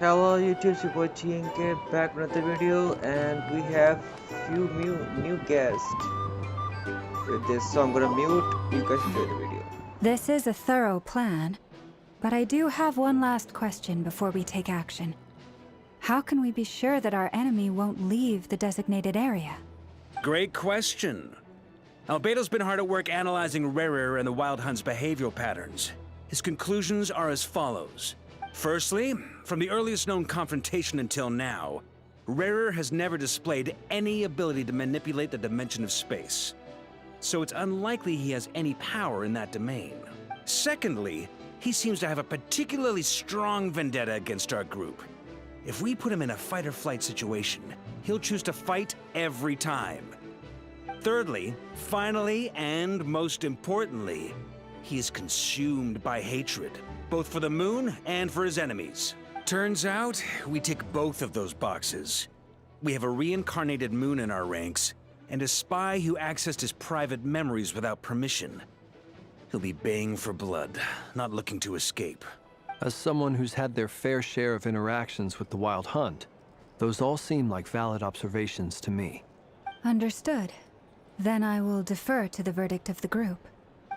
Hello YouTube, Super TNK back with another video, and we have few new guests with this, so I'm gonna mute. You guys enjoy the video. This is a thorough plan, but I do have one last question before we take action. How can we be sure that our enemy won't leave the designated area? Great question. Albedo's been hard at work analyzing Wayfarer and the Wild Hunt's behavioral patterns. His conclusions are as follows. Firstly, from the earliest known confrontation until now, Wayfarer has never displayed any ability to manipulate the dimension of space. So it's unlikely he has any power in that domain. Secondly, he seems to have a particularly strong vendetta against our group. If we put him in a fight-or-flight situation, he'll choose to fight every time. Thirdly, finally, and most importantly, he is consumed by hatred, both for the moon and for his enemies. Turns out, we tick both of those boxes. We have a reincarnated moon in our ranks, and a spy who accessed his private memories without permission. He'll be baying for blood, not looking to escape. As someone who's had their fair share of interactions with the Wild Hunt, those all seem like valid observations to me. Understood. Then I will defer to the verdict of the group.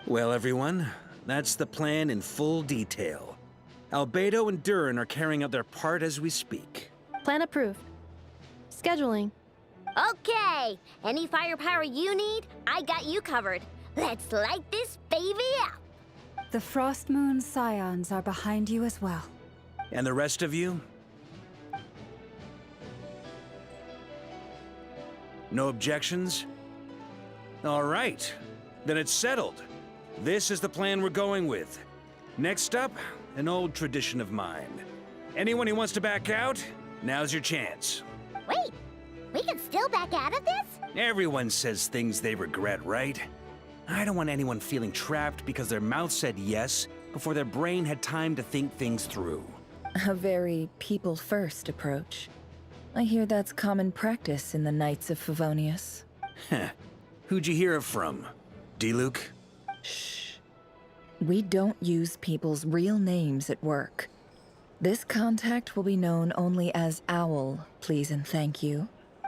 Well, everyone, that's the plan in full detail. Albedo and Duran are carrying out their part as we speak. Plan approved. Scheduling. Okay, any firepower you need, I got you covered. Let's light this baby up. The Frost Moon Scions are behind you as well. And the rest of you? No objections? All right, then it's settled. This is the plan we're going with. Next up, an old tradition of mine. Anyone who wants to back out, now's your chance. Wait, we can still back out of this? Everyone says things they regret, right? I don't want anyone feeling trapped because their mouth said yes before their brain had time to think things through. A very people-first approach. I hear that's common practice in the Knights of Favonius. Heh. Who'd you hear it from? D-Luke? Shh. We don't use people's real names at work. This contact will be known only as Owl, please and thank you.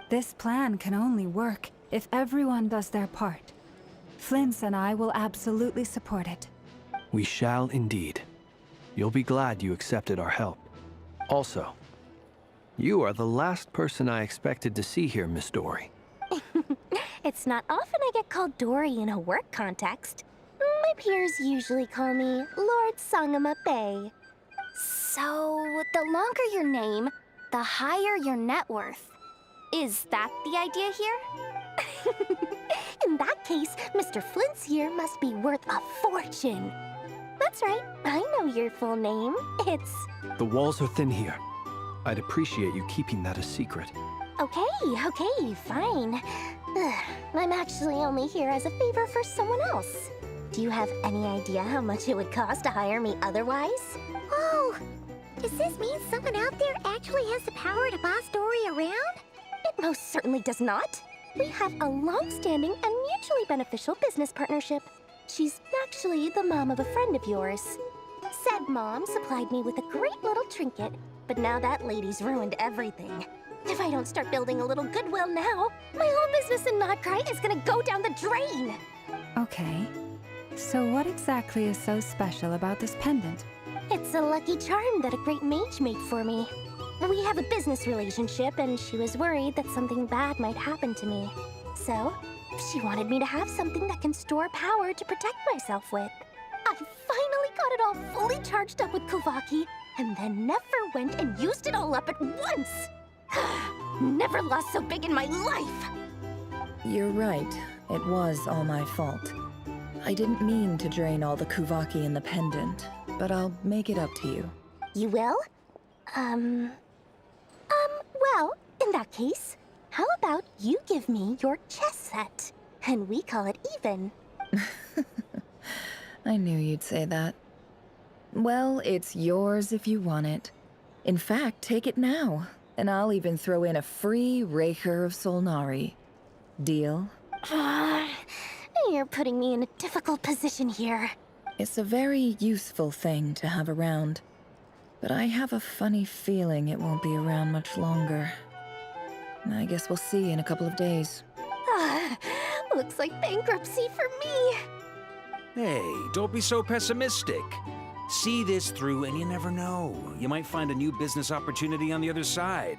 This plan can only work if everyone does their part. Flint's and I will absolutely support it. We shall indeed. You'll be glad you accepted our help. Also, you are the last person I expected to see here, Miss Dory. It's not often I get called Dory in a work context. My peers usually call me Lord Sangama Bay. So, the longer your name, the higher your net worth. Is that the idea here? In that case, Mr. Flint's here must be worth a fortune. That's right, I know your full name. It's... The walls are thin here. I'd appreciate you keeping that a secret. Okay, fine. I'm actually only here as a favor for someone else. Do you have any idea how much it would cost to hire me otherwise? Oh, does this mean someone out there actually has the power to boss Dory around? It most certainly does not. We have a long-standing and mutually beneficial business partnership. She's actually the mom of a friend of yours. Said mom supplied me with a great little trinket, but now that lady's ruined everything. If I don't start building a little goodwill now, my whole business in Notcry is gonna go down the drain. Okay. So what exactly is so special about this pendant? It's a lucky charm that a great mage made for me. We have a business relationship, and she was worried that something bad might happen to me. So, she wanted me to have something that can store power to protect myself with. I finally got it all fully charged up with Kuvaki, and then never went and used it all up at once. Never lost so big in my life! You're right. It was all my fault. I didn't mean to drain all the Kuvaki in the pendant, but I'll make it up to you. You will? Well, in that case, how about you give me your chess set, and we call it even? I knew you'd say that. Well, it's yours if you want it. In fact, take it now, and I'll even throw in a free Raker of Solnari. Deal? You're putting me in a difficult position here. It's a very useful thing to have around. but I have a funny feeling it won't be around much longer. I guess we'll see in a couple of days. Looks like bankruptcy for me. Hey, don't be so pessimistic. See this through and you never know. You might find a new business opportunity on the other side.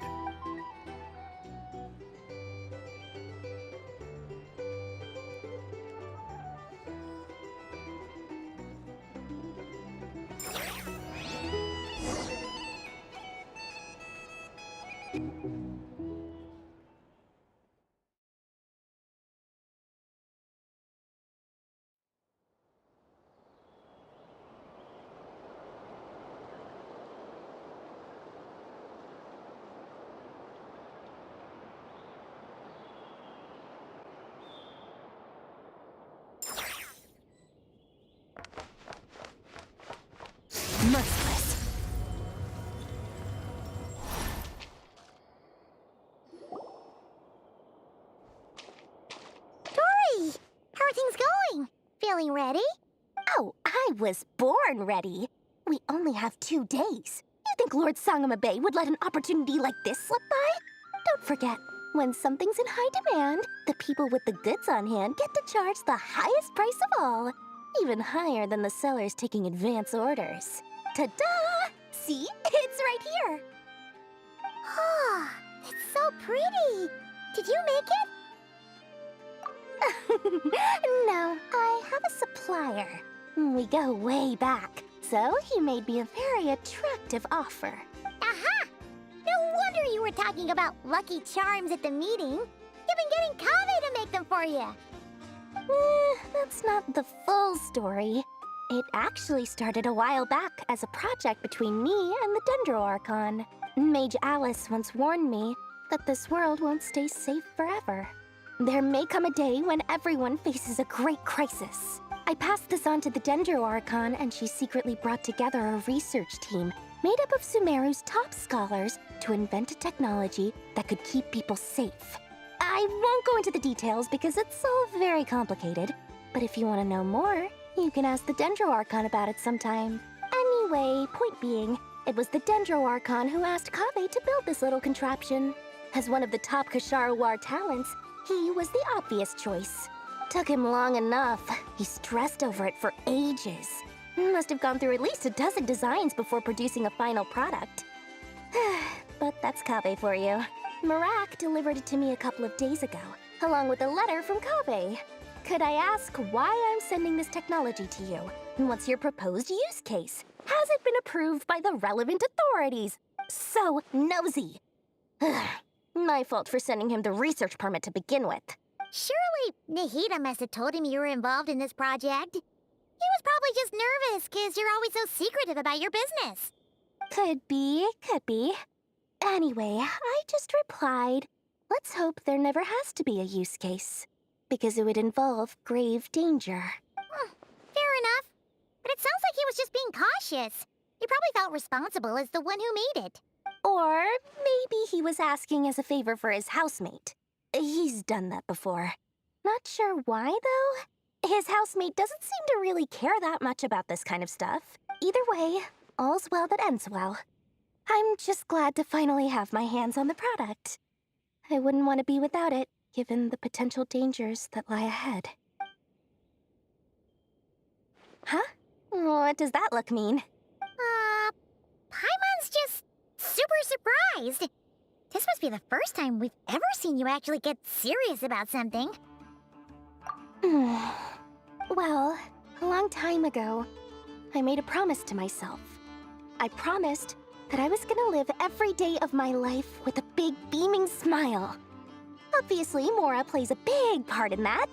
Merciless. Dory! How are things going? Feeling ready? Oh, I was born ready. We only have 2 days. You think Lord Sangamabe would let an opportunity like this slip by? Don't forget, when something's in high demand, the people with the goods on hand get to charge the highest price of all. Even higher than the sellers taking advance orders. Ta-da! See? It's right here! Oh, it's so pretty! Did you make it? No, I have a supplier. We go way back, so he made me a very attractive offer. Aha! No wonder you were talking about Lucky Charms at the meeting. You've been getting Kave to make them for you. That's not the full story. It actually started a while back as a project between me and the Dendro Archon. Mage Alice once warned me that this world won't stay safe forever. There may come a day when everyone faces a great crisis. I passed this on to the Dendro Archon, and she secretly brought together a research team made up of Sumeru's top scholars to invent a technology that could keep people safe. I won't go into the details because it's all very complicated, but if you want to know more, you can ask the Dendro Archon about it sometime. Anyway, point being, it was the Dendro Archon who asked Kave to build this little contraption. As one of the top Kasharawar talents, he was the obvious choice. Took him long enough. He stressed over it for ages. Must have gone through at least a dozen designs before producing a final product. But that's Kave for you. Marak delivered it to me a couple of days ago, along with a letter from Kave. Could I ask why I'm sending this technology to you? And what's your proposed use case? Has it been approved by the relevant authorities? So nosy. My fault for sending him the research permit to begin with. Surely Nahida must have told him you were involved in this project. He was probably just nervous because you're always so secretive about your business. Could be, could be. Anyway, I just replied, let's hope there never has to be a use case, because it would involve grave danger. Fair enough. But it sounds like he was just being cautious. He probably felt responsible as the one who made it. Or maybe he was asking as a favor for his housemate. He's done that before. Not sure why, though. His housemate doesn't seem to really care that much about this kind of stuff. Either way, all's well that ends well. I'm just glad to finally have my hands on the product. I wouldn't want to be without it, given the potential dangers that lie ahead. Huh? What does that look mean? Paimon's just super surprised. This must be the first time we've ever seen you actually get serious about something. Well, a long time ago, I made a promise to myself. I promised that I was gonna live every day of my life with a big beaming smile. Obviously, Mora plays a big part in that.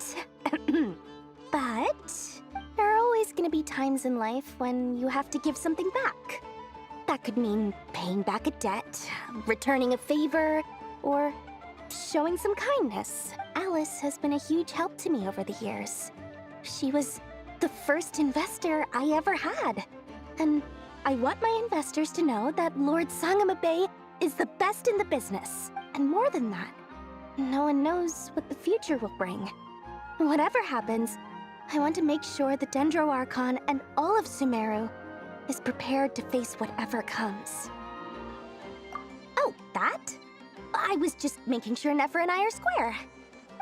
But there are always gonna be times in life when you have to give something back. That could mean paying back a debt, returning a favor, or showing some kindness. Alice has been a huge help to me over the years. She was the first investor I ever had. And I want my investors to know that Lord Sangamabe is the best in the business. And more than that, no one knows what the future will bring. Whatever happens, I want to make sure the Dendro Archon and all of Sumeru is prepared to face whatever comes. Oh, that? I was just making sure Nefer and I are square.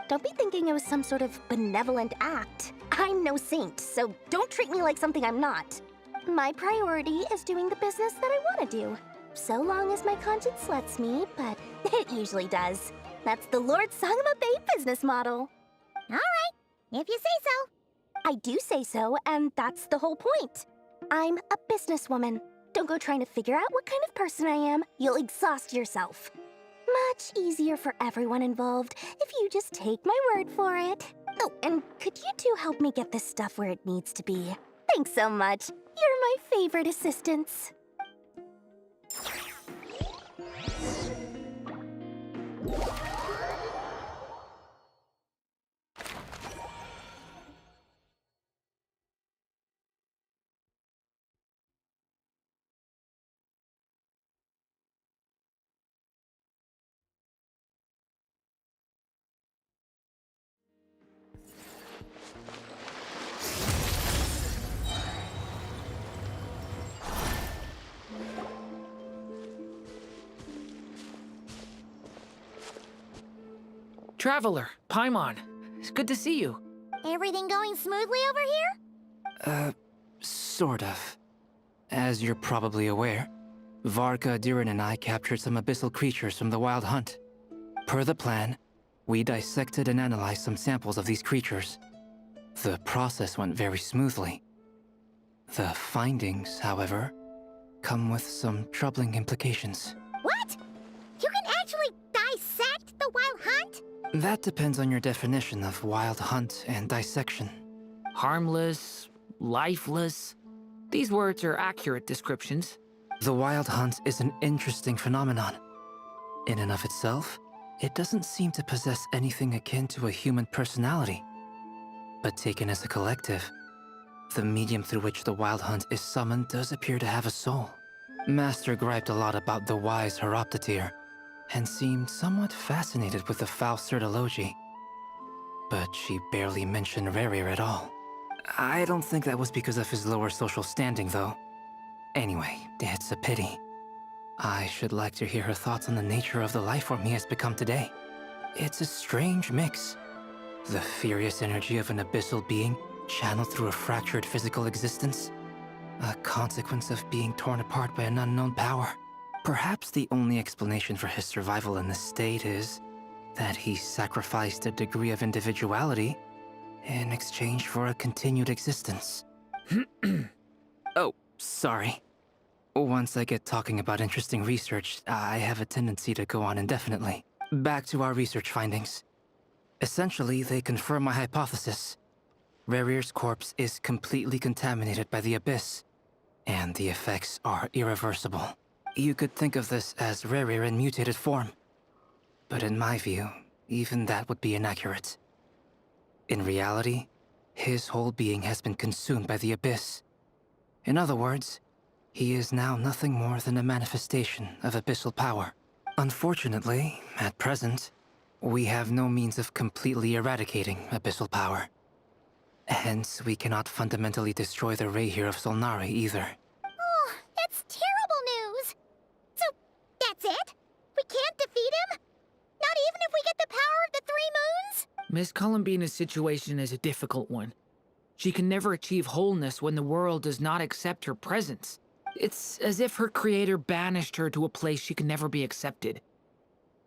Don't be thinking it was some sort of benevolent act. I'm no saint, so don't treat me like something I'm not. My priority is doing the business that I want to do. So long as my conscience lets me, but it usually does. That's the Lord's Song of a Babe business model. All right, if you say so. I do say so, and that's the whole point. I'm a businesswoman. Don't go trying to figure out what kind of person I am. You'll exhaust yourself. Much easier for everyone involved if you just take my word for it. Oh, and could you two help me get this stuff where it needs to be? Thanks so much. You're my favorite assistants. Traveler, Paimon, it's good to see you. Everything going smoothly over here? Sort of. As you're probably aware, Varka, Durin, and I captured some abyssal creatures from the Wild Hunt. Per the plan, we dissected and analyzed some samples of these creatures. The process went very smoothly. The findings, however, come with some troubling implications. What? You can actually dissect the Wild Hunt? That depends on your definition of Wild Hunt and dissection. Harmless, lifeless. These words are accurate descriptions. The Wild Hunt is an interesting phenomenon. In and of itself, it doesn't seem to possess anything akin to a human personality. But taken as a collective, the medium through which the Wild Hunt is summoned does appear to have a soul. Master griped a lot about the wise Horoptetyr, and seemed somewhat fascinated with the Faustert Elegy. But she barely mentioned Rerir at all. I don't think that was because of his lower social standing, though. Anyway, it's a pity. I should like to hear her thoughts on the nature of the life form he has become today. It's a strange mix. The furious energy of an abyssal being channeled through a fractured physical existence. A consequence of being torn apart by an unknown power. Perhaps the only explanation for his survival in this state is that he sacrificed a degree of individuality in exchange for a continued existence. Oh, sorry. Once I get talking about interesting research, I have a tendency to go on indefinitely. Back to our research findings. Essentially, they confirm my hypothesis. Rerir's corpse is completely contaminated by the Abyss, and the effects are irreversible. You could think of this as Rerir in mutated form. But in my view, even that would be inaccurate. In reality, his whole being has been consumed by the Abyss. In other words, he is now nothing more than a manifestation of abyssal power. Unfortunately, at present, we have no means of completely eradicating abyssal power. Hence, we cannot fundamentally destroy the Rayhir of Solnari either. Oh, that's terrible news. So, that's it? We can't defeat him? Not even if we get the power of the Three Moons? Miss Columbina's situation is a difficult one. She can never achieve wholeness when the world does not accept her presence. It's as if her creator banished her to a place she can never be accepted.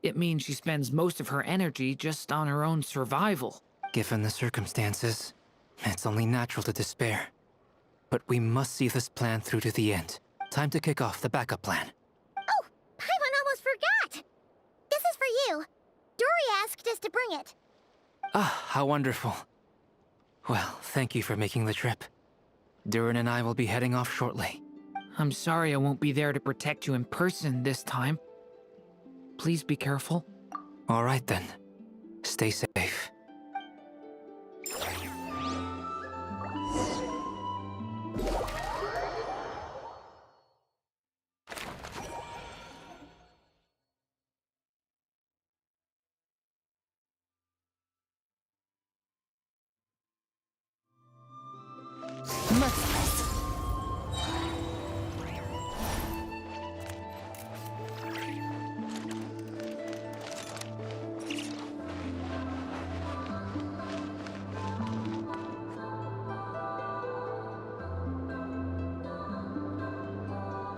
It means she spends most of her energy just on her own survival. Given the circumstances, it's only natural to despair. But we must see this plan through to the end. Time to kick off the backup plan. Oh, Paimon almost forgot. This is for you. Dory asked us to bring it. Ah, how wonderful. Well, thank you for making the trip. Durin and I will be heading off shortly. I'm sorry I won't be there to protect you in person this time. Please be careful. All right then. Stay safe.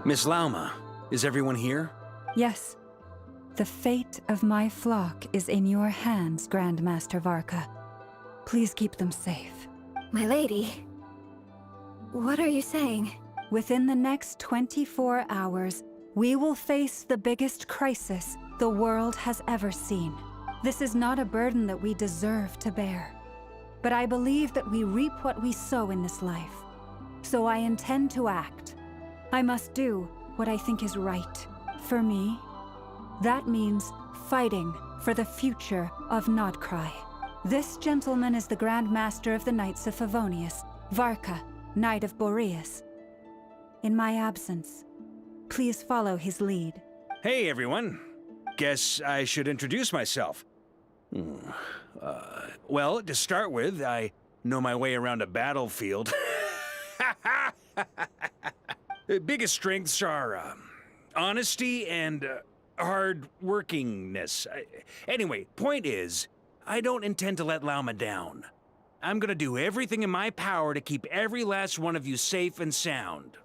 Miss Lauma, is everyone here? Yes. The fate of my flock is in your hands, Grandmaster Varka. Please keep them safe. My lady, what are you saying? Within the next 24 hours, we will face the biggest crisis the world has ever seen. This is not a burden that we deserve to bear. But I believe that we reap what we sow in this life. So I intend to act. I must do what I think is right. For me, that means fighting for the future of Nodcry. This gentleman is the Grand Master of the Knights of Favonius, Varka, Knight of Boreas. In my absence, please follow his lead. Hey, everyone. Guess I should introduce myself. Well, to start with, I know my way around a battlefield. The biggest strengths are honesty and hard-workingness. Anyway, point is, I don't intend to let Lauma down. I'm gonna do everything in my power to keep every last one of you safe and sound.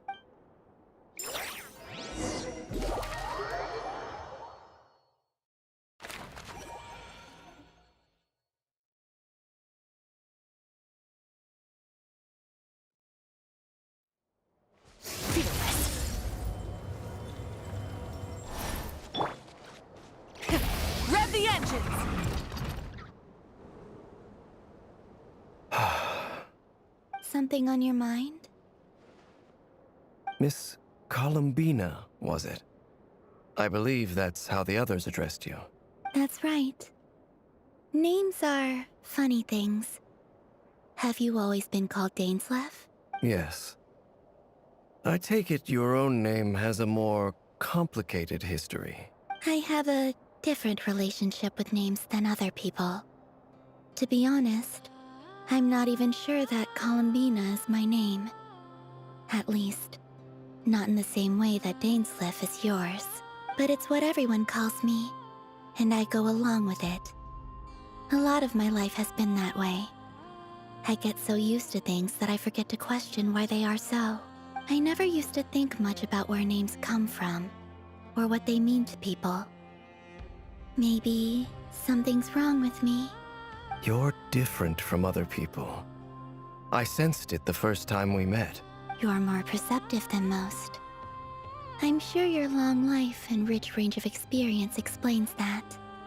Rev the engines! Something on your mind? Miss Columbina, was it? I believe that's how the others addressed you. That's right. Names are funny things. Have you always been called Dainslev? Yes. I take it your own name has a more complicated history. I have a different relationship with names than other people. To be honest, I'm not even sure that Columbina is my name. At least, not in the same way that Dainslev is yours. But it's what everyone calls me, and I go along with it. A lot of my life has been that way. I get so used to things that I forget to question why they are so. I never used to think much about where names come from, or what they mean to people. Maybe something's wrong with me. You're different from other people. I sensed it the first time we met. You're more perceptive than most. I'm sure your long life and rich range of experience explains that.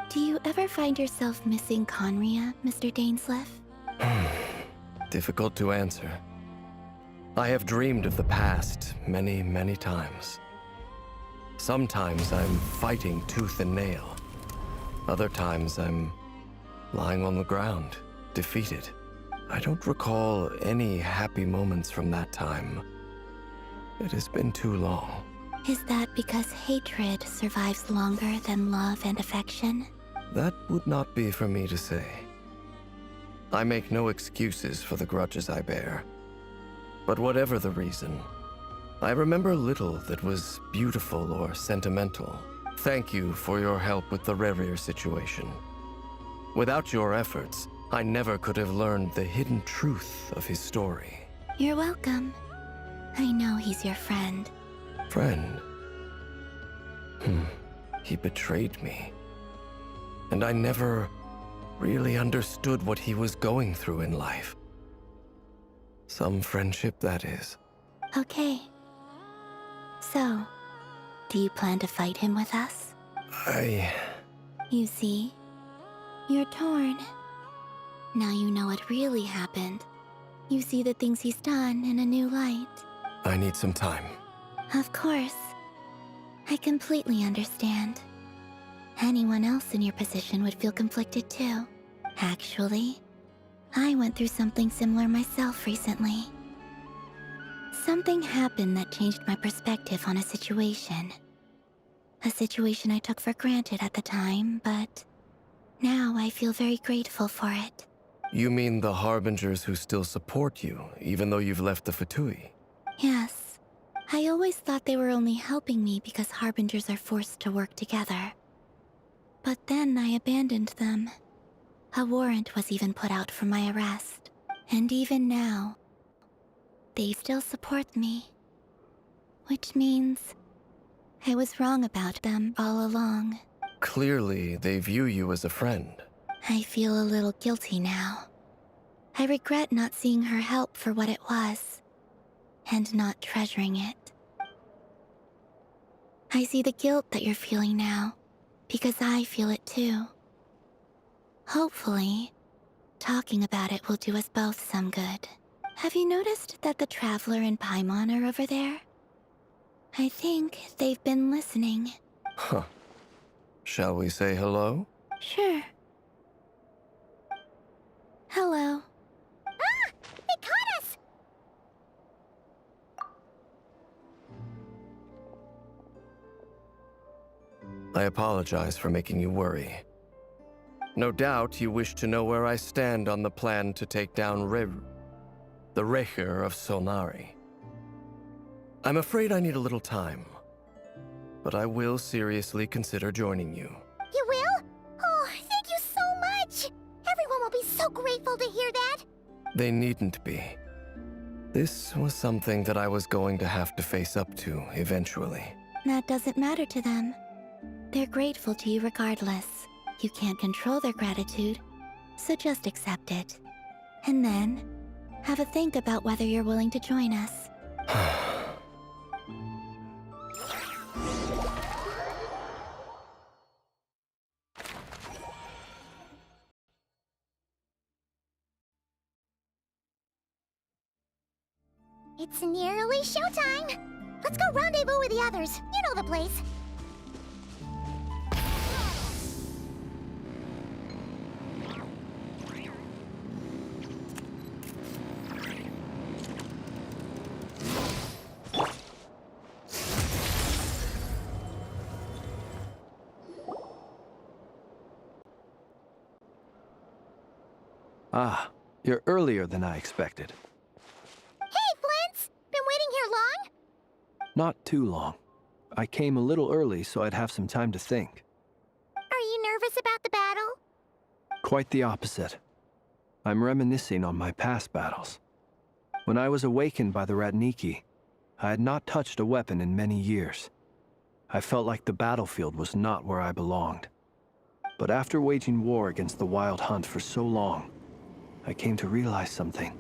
Do you ever find yourself missing Conria, Mr. Dainslev? Difficult to answer. I have dreamed of the past many, many times. Sometimes I'm fighting tooth and nail. Other times I'm lying on the ground, defeated. I don't recall any happy moments from that time. It has been too long. Is that because hatred survives longer than love and affection? That would not be for me to say. I make no excuses for the grudges I bear. But whatever the reason, I remember little that was beautiful or sentimental. Thank you for your help with the Rerir situation. Without your efforts, I never could have learned the hidden truth of his story. You're welcome. I know he's your friend. Friend? He betrayed me. And I never really understood what he was going through in life. Some friendship, that is. Okay. So, do you plan to fight him with us? You see? You're torn. Now you know what really happened. You see the things he's done in a new light. I need some time. Of course. I completely understand. Anyone else in your position would feel conflicted too. Actually, I went through something similar myself recently. Something happened that changed my perspective on a situation. A situation I took for granted at the time, but now I feel very grateful for it. You mean the Harbingers who still support you, even though you've left the Fatui? Yes. I always thought they were only helping me because Harbingers are forced to work together. But then I abandoned them. A warrant was even put out for my arrest. And even now, they still support me. Which means I was wrong about them all along. Clearly, they view you as a friend. I feel a little guilty now. I regret not seeing her help for what it was, and not treasuring it. I see the guilt that you're feeling now, because I feel it too. Hopefully, talking about it will do us both some good. Have you noticed that the Traveler and Paimon are over there? I think they've been listening. Huh. Shall we say hello? Sure. Hello. Ah! They caught us! I apologize for making you worry. No doubt you wish to know where I stand on the plan to take down the Recher of Solnari. I'm afraid I need a little time, but I will seriously consider joining you. You will? Oh, thank you so much! Everyone will be so grateful to hear that! They needn't be. This was something that I was going to have to face up to eventually. That doesn't matter to them. They're grateful to you regardless. You can't control their gratitude, so just accept it. And then, have a think about whether you're willing to join us. It's nearly showtime! Let's go rendezvous with the others. You know the place. Ah, you're earlier than I expected. Hey, Flint's! Been waiting here long? Not too long. I came a little early so I'd have some time to think. Are you nervous about the battle? Quite the opposite. I'm reminiscing on my past battles. When I was awakened by the Ratniki, I had not touched a weapon in many years. I felt like the battlefield was not where I belonged. But after waging war against the Wild Hunt for so long, I came to realize something.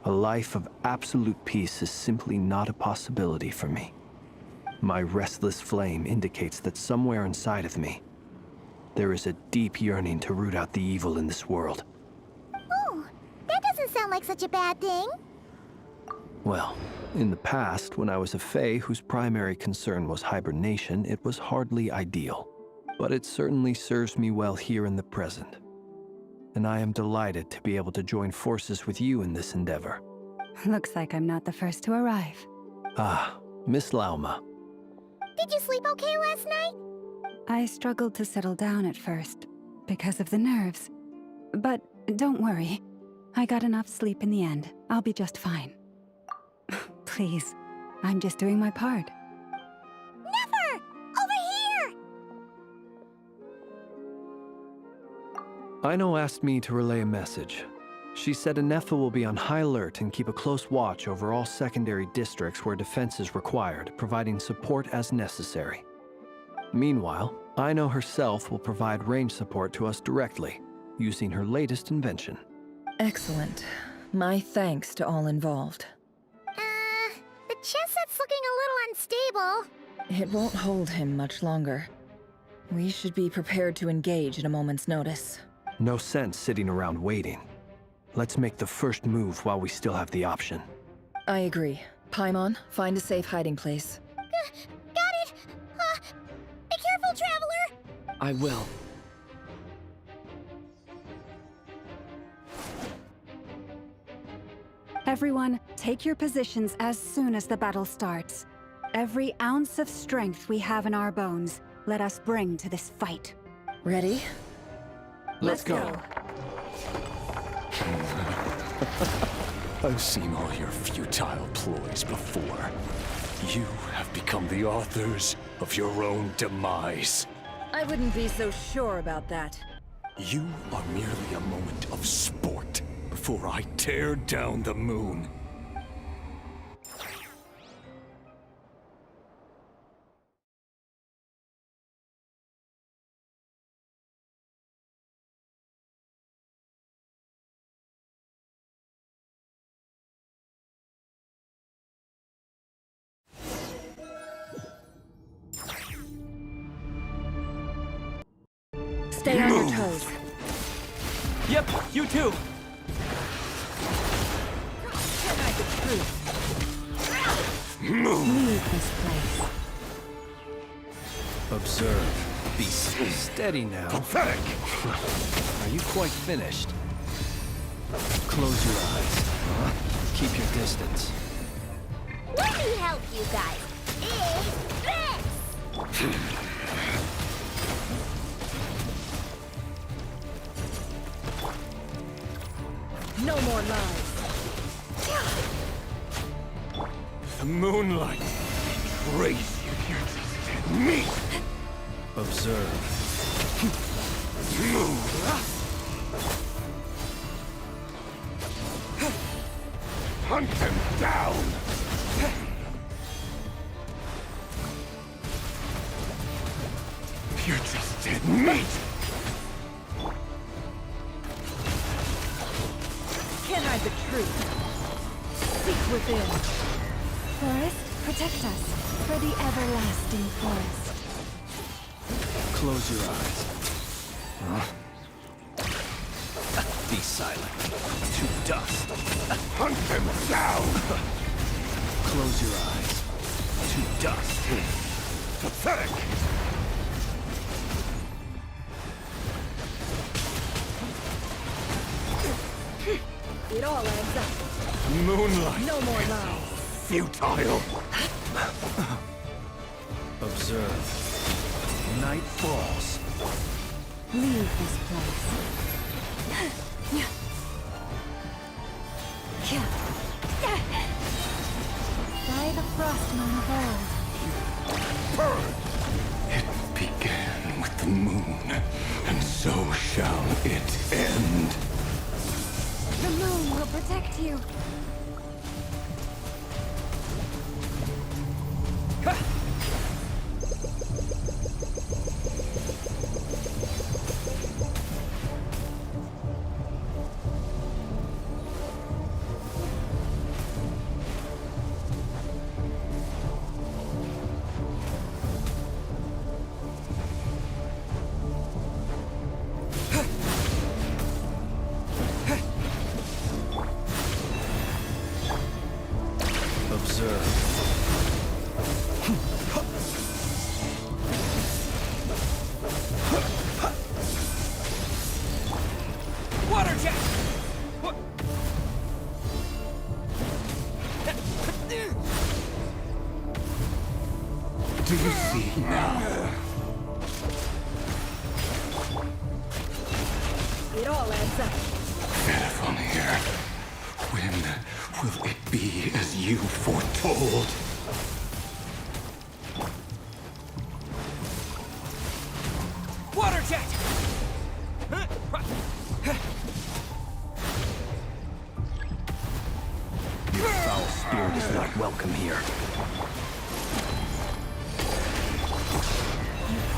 A life of absolute peace is simply not a possibility for me. My restless flame indicates that somewhere inside of me, there is a deep yearning to root out the evil in this world. Oh, that doesn't sound like such a bad thing. Well, in the past, when I was a Fae whose primary concern was hibernation, it was hardly ideal. But it certainly serves me well here in the present. And I am delighted to be able to join forces with you in this endeavor. Looks like I'm not the first to arrive. Ah, Miss Lauma. Did you sleep okay last night? I struggled to settle down at first, because of the nerves. But don't worry. I got enough sleep in the end. I'll be just fine. Please, I'm just doing my part. Never! Over here! Aino asked me to relay a message. She said Anefa will be on high alert and keep a close watch over all secondary districts where defense is required, providing support as necessary. Meanwhile, Aino herself will provide range support to us directly, using her latest invention. Excellent. My thanks to all involved. The chess set's looking a little unstable. It won't hold him much longer. We should be prepared to engage at a moment's notice. No sense sitting around waiting. Let's make the first move while we still have the option. I agree. Paimon, find a safe hiding place. Got it! Be careful, Traveler! I will. Everyone, take your positions as soon as the battle starts. Every ounce of strength we have in our bones, let us bring to this fight. Ready? Let's go. I've seen all your futile ploys before. You have become the authors of your own demise. I wouldn't be so sure about that. You are merely a moment of sport before I tear down the moon. Stay on your toes. Yep, you too. Hide the truth. Leave this place. Observe. Be steady now. Pathetic! Are you quite finished? Close your eyes. Keep your distance. Let me help you guys. It's this! No more lies. The moonlight betrays you. Me! Observe. Hunt them down! You're just dead meat! Can't hide the truth. Seek within. Forest, protect us for the everlasting forest. Close your eyes. Be silent. To dust. Hunt them down! Close your eyes. To dust. Pathetic! It all adds up. Moonlight! No more lies. Futile! Observe. Night falls. Leave this place. By the frostmoon of old. It began with the moon, and so shall it end. The moon will protect you. Water jet! What? Do you see now? It all adds up. Fairphonier, when will it be as you foretold? Water jet! Your foul spirit is not welcome here.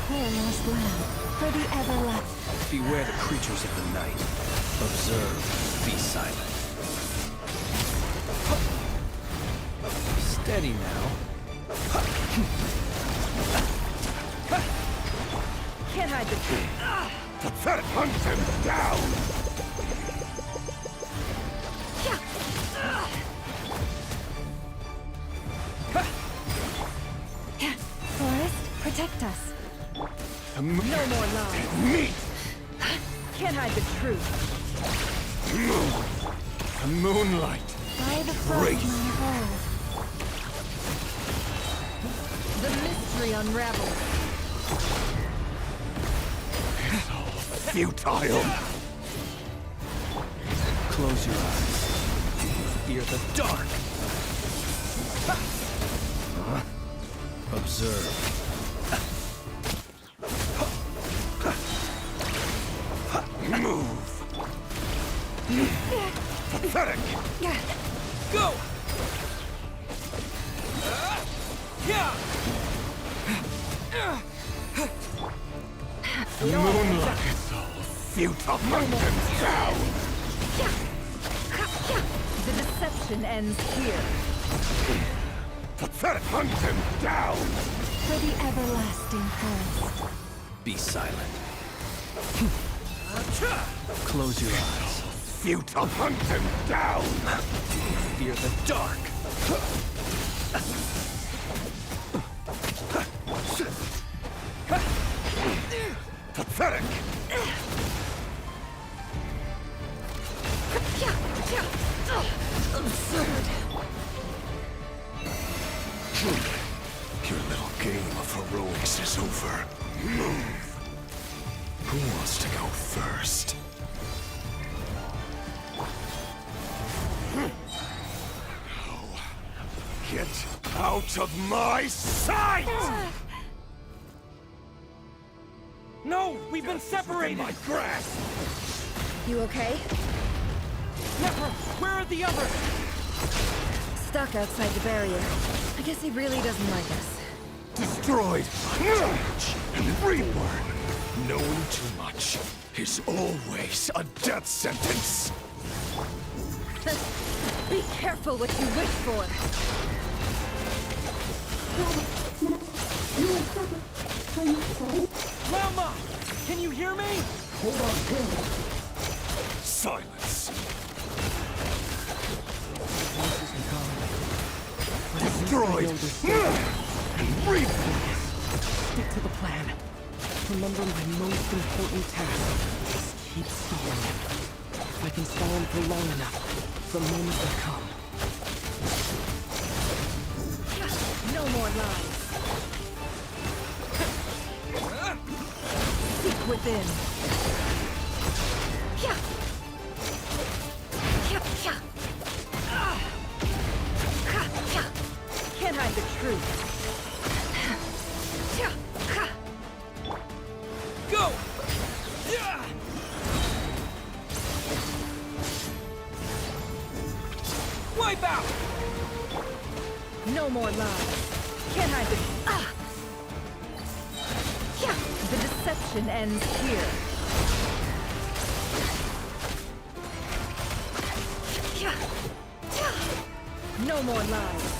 Poor lost lamb, for the everlasting. Beware the creatures of the night. Observe. Be silent. Steady now. Can't hide the truth. Pathetic! Hunt them down! Forest, protect us. No more lies. Meat! Can't hide the truth. The moonlight! By the frostmoon of old. The mystery unravels. Futile! Close your eyes. Fear the dark. Observe. Move! Pathetic! Go! Yeah! Moonlight! It's all futile! Hunt them down! The deception ends here. Pathetic! Hunt them down! For the everlasting forest. Be silent. Close your eyes. Futile, hunt them down! Fear the dark. Pathetic! Absurd. Your little game of heroics is over. Move! Who wants to go first? Get out of my sight! No! We've been separated! My grasp! You okay? Never! Where are the others? Stuck outside the barrier. I guess he really doesn't like us. Destroyed! Damage and reborn! Knowing too much is always a death sentence! Be careful what you wish for. Mama! Can you hear me? Silence! Destroyed! And reborn! Stick to the plan. Remember my most important task. Just keep stalling him. If I can stall him for long enough, the moment will come. No more lies. Seek within. Can't hide the truth. Go! Wipe out! No more lies. Can't hide the... The deception ends here. No more lies.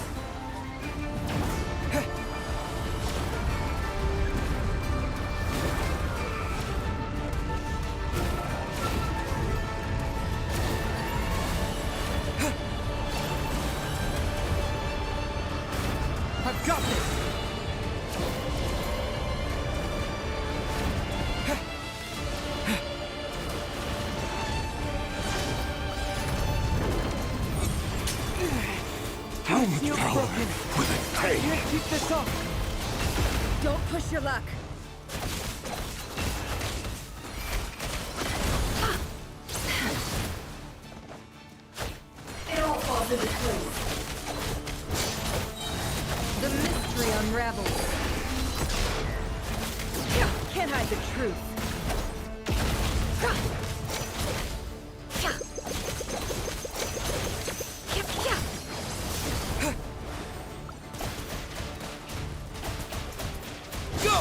I've got this! How much power will it take? Can't keep this up! Don't push your luck. It all falls into place. The mystery unravels. Can't hide the truth. Go!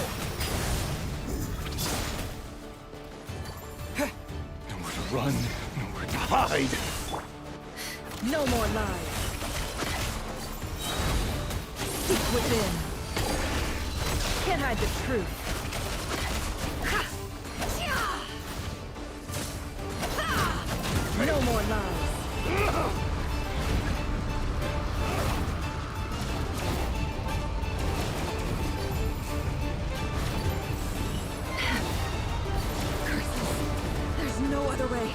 Nowhere to run, nowhere to hide. No more lies. Seek within. Can't hide the truth. No more lies. Curses. There's no other way.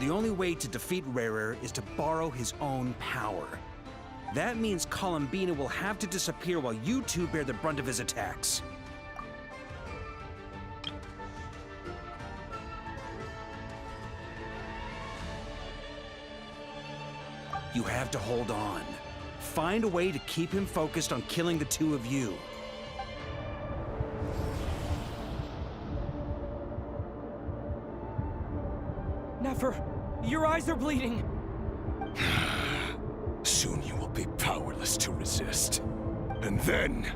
The only way to defeat Rarer is to borrow his own power. That means Columbina will have to disappear while you two bear the brunt of his attacks. You have to hold on. Find a way to keep him focused on killing the two of you. Never! Your eyes are bleeding! forced to resist. And then,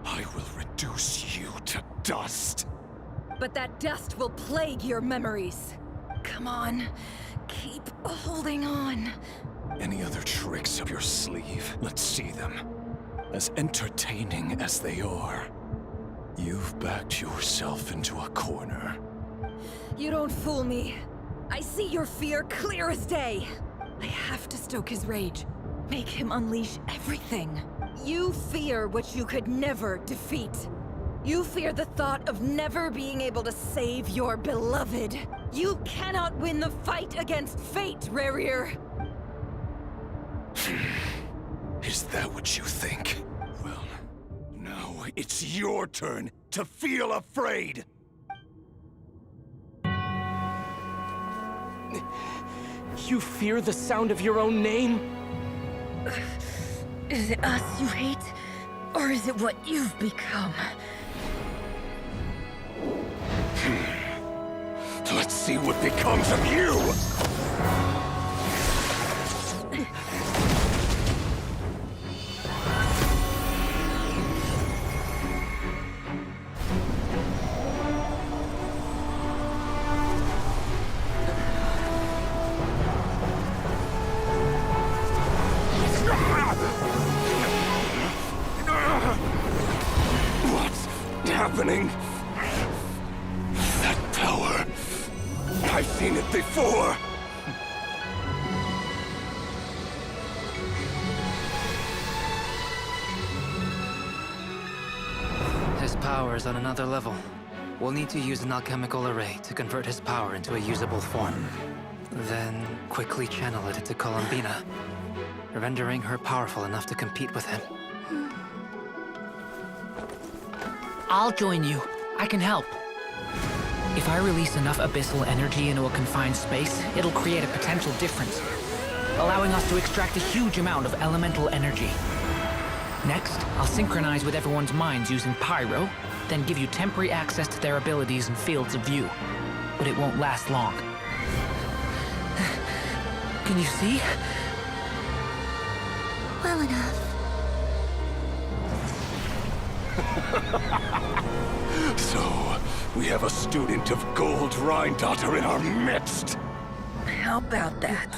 I will reduce you to dust. But that dust will plague your memories. Come on, keep holding on. Any other tricks up your sleeve? Let's see them. As entertaining as they are, you've backed yourself into a corner. You don't fool me. I see your fear clear as day. I have to stoke his rage. Make him unleash everything. You fear what you could never defeat. You fear the thought of never being able to save your beloved. You cannot win the fight against fate, Rerir. Is that what you think? Well, now it's your turn to feel afraid! You fear the sound of your own name? Is it us you hate? Or is it what you've become? Let's see what becomes of you! What's happening? That power. I've seen it before. His power is on another level. We'll need to use an alchemical array to convert his power into a usable form. Then quickly channel it into Columbina, rendering her powerful enough to compete with him. I'll join you. I can help. If I release enough abyssal energy into a confined space, it'll create a potential difference, allowing us to extract a huge amount of elemental energy. Next, I'll synchronize with everyone's minds using Pyro, then give you temporary access to their abilities and fields of view. But it won't last long. Can you see? Well enough. So, we have a student of Gold Rhine-Daughter in our midst. How about that?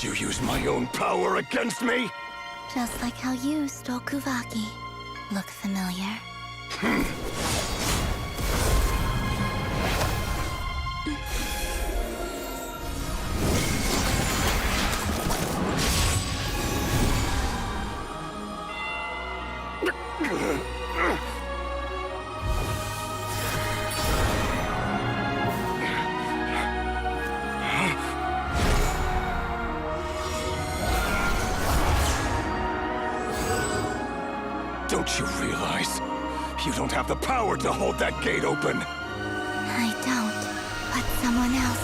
You use my own power against me? Just like how you stole Kuvaki. Look familiar? Don't you realize? You don't have the power to hold that gate open. I don't, but someone else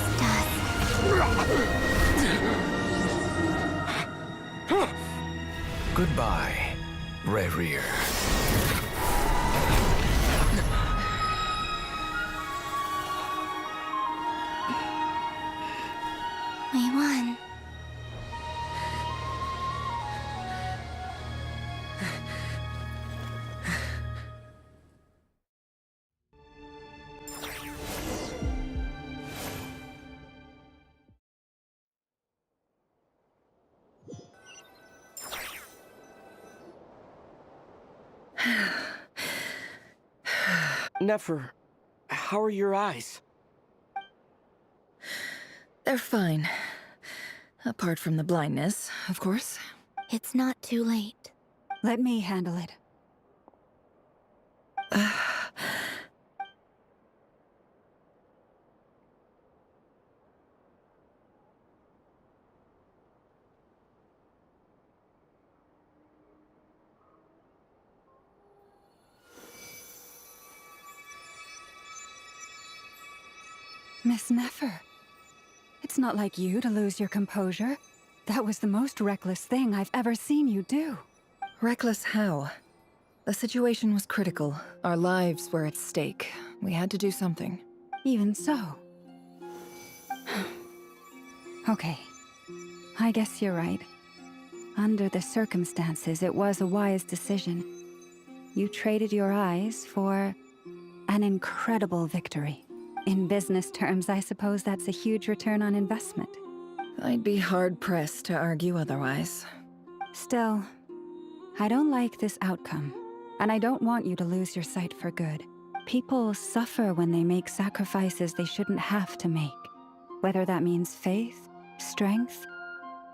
does. Goodbye, Rerir. We won. Nefer, how are your eyes? They're fine. Apart from the blindness, of course. It's not too late. Let me handle it. Miss Nefer. It's not like you to lose your composure. That was the most reckless thing I've ever seen you do. Reckless how? The situation was critical. Our lives were at stake. We had to do something. Even so. Okay. I guess you're right. Under the circumstances, it was a wise decision. You traded your eyes for an incredible victory. In business terms, I suppose that's a huge return on investment. I'd be hard-pressed to argue otherwise. Still, I don't like this outcome, and I don't want you to lose your sight for good. People suffer when they make sacrifices they shouldn't have to make, whether that means faith, strength,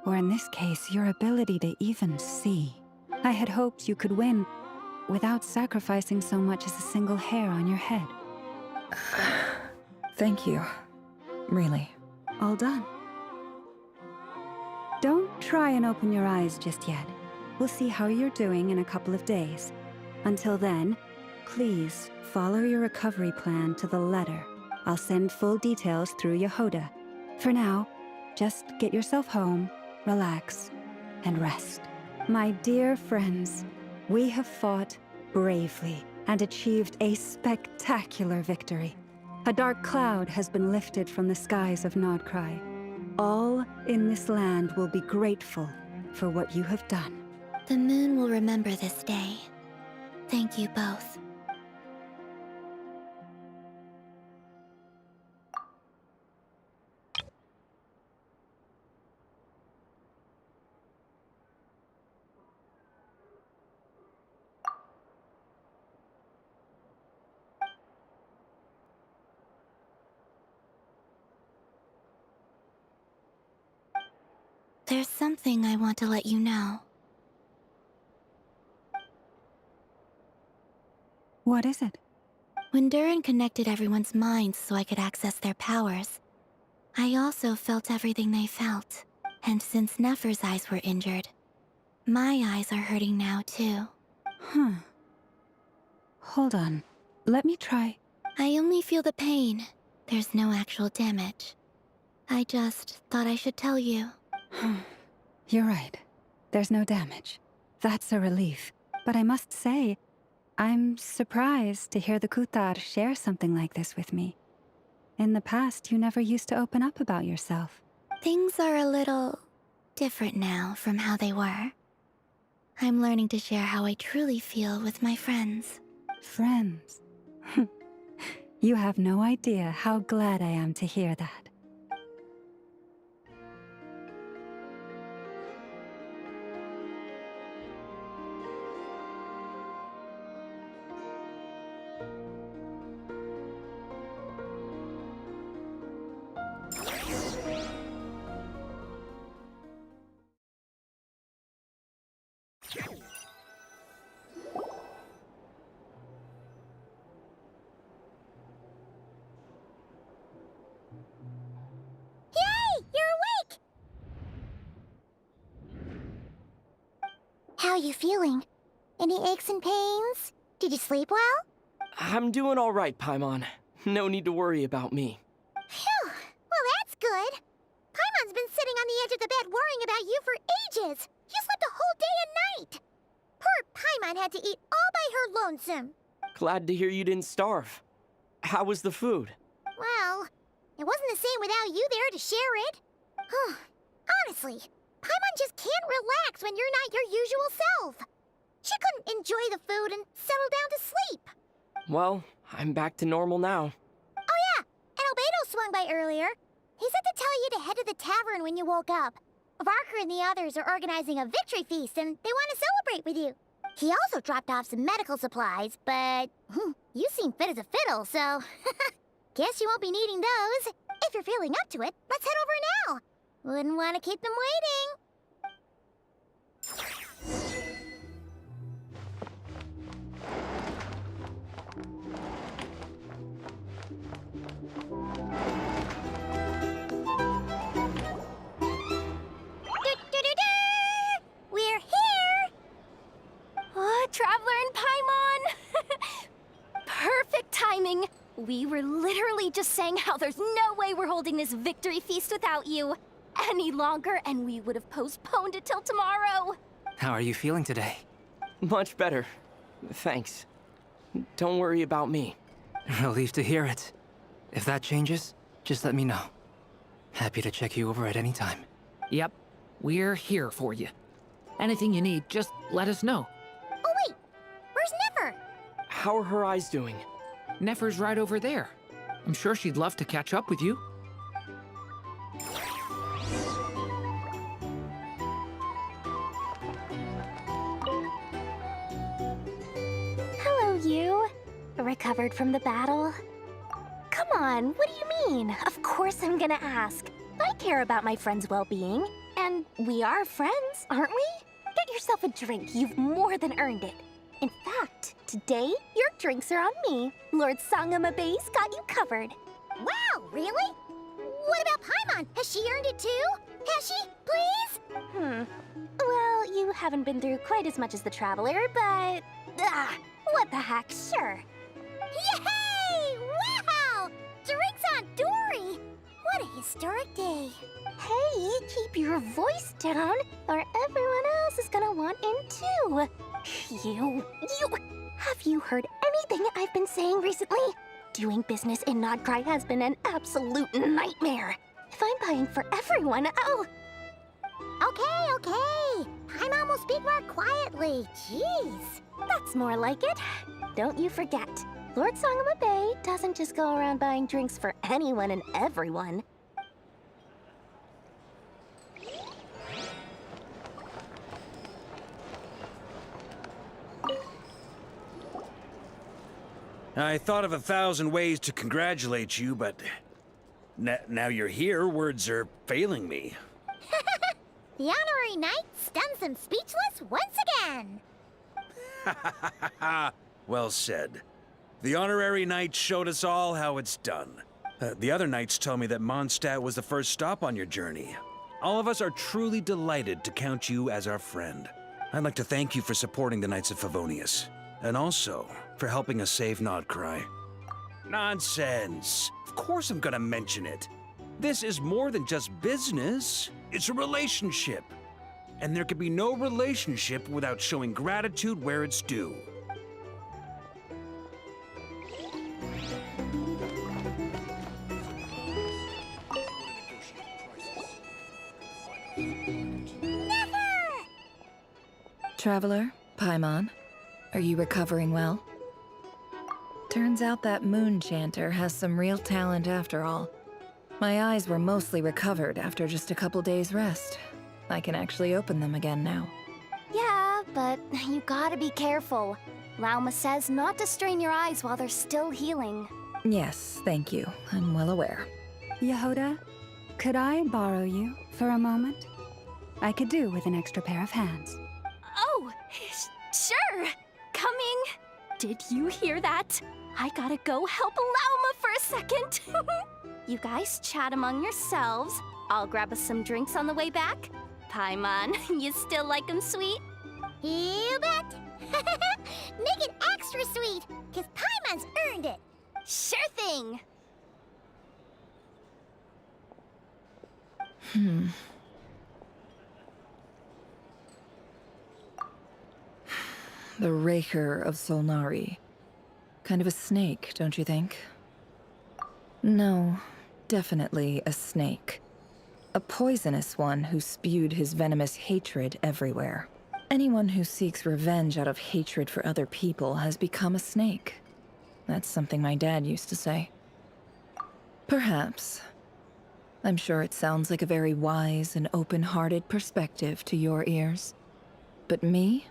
or in this case, your ability to even see. I had hoped you could win without sacrificing so much as a single hair on your head. Thank you. Really. All done. Don't try and open your eyes just yet. We'll see how you're doing in a couple of days. Until then, please follow your recovery plan to the letter. I'll send full details through Yehoda. For now, just get yourself home, relax, and rest. My dear friends, we have fought bravely and achieved a spectacular victory. A dark cloud has been lifted from the skies of Nodcry. All in this land will be grateful for what you have done. The moon will remember this day. Thank you both. There's something I want to let you know. What is it? When Durin connected everyone's minds so I could access their powers, I also felt everything they felt. And since Nefer's eyes were injured, my eyes are hurting now too. Huh. Hold on. Let me try. I only feel the pain. There's no actual damage. I just thought I should tell you. You're right. There's no damage. That's a relief. But I must say, I'm surprised to hear the Kutar share something like this with me. In the past, you never used to open up about yourself. Things are a little different now from how they were. I'm learning to share how I truly feel with my friends. Friends? You have no idea how glad I am to hear that. How are you feeling? Any aches and pains? Did you sleep well? I'm doing all right, Paimon. No need to worry about me. Phew! Well, that's good. Paimon's been sitting on the edge of the bed worrying about you for ages. You slept a whole day and night. Poor Paimon had to eat all by her lonesome. Glad to hear you didn't starve. How was the food? Well, it wasn't the same without you there to share it. Honestly, Paimon just can't relax when you're not your usual self. She couldn't enjoy the food and settle down to sleep. Well, I'm back to normal now. Oh yeah, and Albedo swung by earlier. He said to tell you to head to the tavern when you woke up. Varker and the others are organizing a victory feast and they want to celebrate with you. He also dropped off some medical supplies, but you seem fit as a fiddle, so guess you won't be needing those. If you're feeling up to it, let's head over now. Wouldn't want to keep them waiting. We're here! Oh, Traveler and Paimon! Perfect timing! We were literally just saying how there's no way we're holding this victory feast without you any longer, and we would have postponed it till tomorrow. How are you feeling today? Much better. Thanks. Don't worry about me. Relieved to hear it. If that changes, just let me know. Happy to check you over at any time. Yep, we're here for you. Anything you need, just let us know. Oh wait, where's Nefer? How are her eyes doing? Nefer's right over there. I'm sure she'd love to catch up with you. Hello, you. Recovered from the battle? Come on, what do you mean? Of course I'm gonna ask. I care about my friend's well-being. And we are friends, aren't we? Get yourself a drink. You've more than earned it. In fact, today, your drinks are on me. Lord Sangamabe's got you covered. Wow, really? What about Paimon? Has she earned it too? Has she, please? Well, you haven't been through quite as much as the Traveler, but... what the heck, sure. Yay! Wow! Drinks on Dory! What a historic day. Hey, keep your voice down, or everyone else is gonna want in too. You... Have you heard anything I've been saying recently? Doing business in Nodcry has been an absolute nightmare. If I'm buying for everyone, I'll... Okay. Paimon will speak more quietly. Jeez. That's more like it. Don't you forget, Lord Sangamabe doesn't just go around buying drinks for anyone and everyone. I thought of 1,000 ways to congratulate you, but now you're here, words are failing me. The honorary knight stuns them speechless once again. Well said. The honorary knight showed us all how it's done. The other knights tell me that Mondstadt was the first stop on your journey. All of us are truly delighted to count you as our friend. I'd like to thank you for supporting the Knights of Favonius, and also for helping us save Nodcry. Nonsense! Of course I'm gonna mention it. This is more than just business. It's a relationship. And there can be no relationship without showing gratitude where it's due. Traveler, Paimon, are you recovering well? Turns out that moon chanter has some real talent after all. My eyes were mostly recovered after just a couple days' rest. I can actually open them again now. Yeah, but you gotta be careful. Lauma says not to strain your eyes while they're still healing. Yes, thank you. I'm well aware. Yehoda, could I borrow you for a moment? I could do with an extra pair of hands. Oh, sure. Coming. Did you hear that? I gotta go help Lauma for a second. You guys chat among yourselves. I'll grab us some drinks on the way back. Paimon, you still like 'em sweet? You bet. Make it extra sweet, cause Paimon's earned it. Sure thing. The Raker of Solnari. Kind of a snake, don't you think? No, definitely a snake. A poisonous one who spewed his venomous hatred everywhere. Anyone who seeks revenge out of hatred for other people has become a snake. That's something my dad used to say. Perhaps. I'm sure it sounds like a very wise and open-hearted perspective to your ears. But me?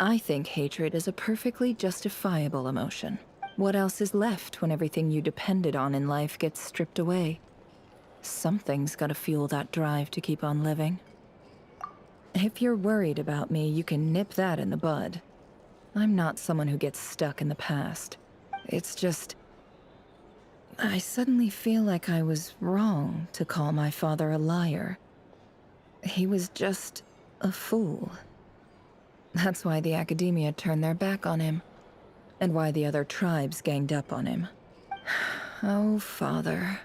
I think hatred is a perfectly justifiable emotion. What else is left when everything you depended on in life gets stripped away? Something's gotta fuel that drive to keep on living. If you're worried about me, you can nip that in the bud. I'm not someone who gets stuck in the past. It's just... I suddenly feel like I was wrong to call my father a liar. He was just a fool. That's why the Academia turned their back on him, and why the other tribes ganged up on him. Oh, Father.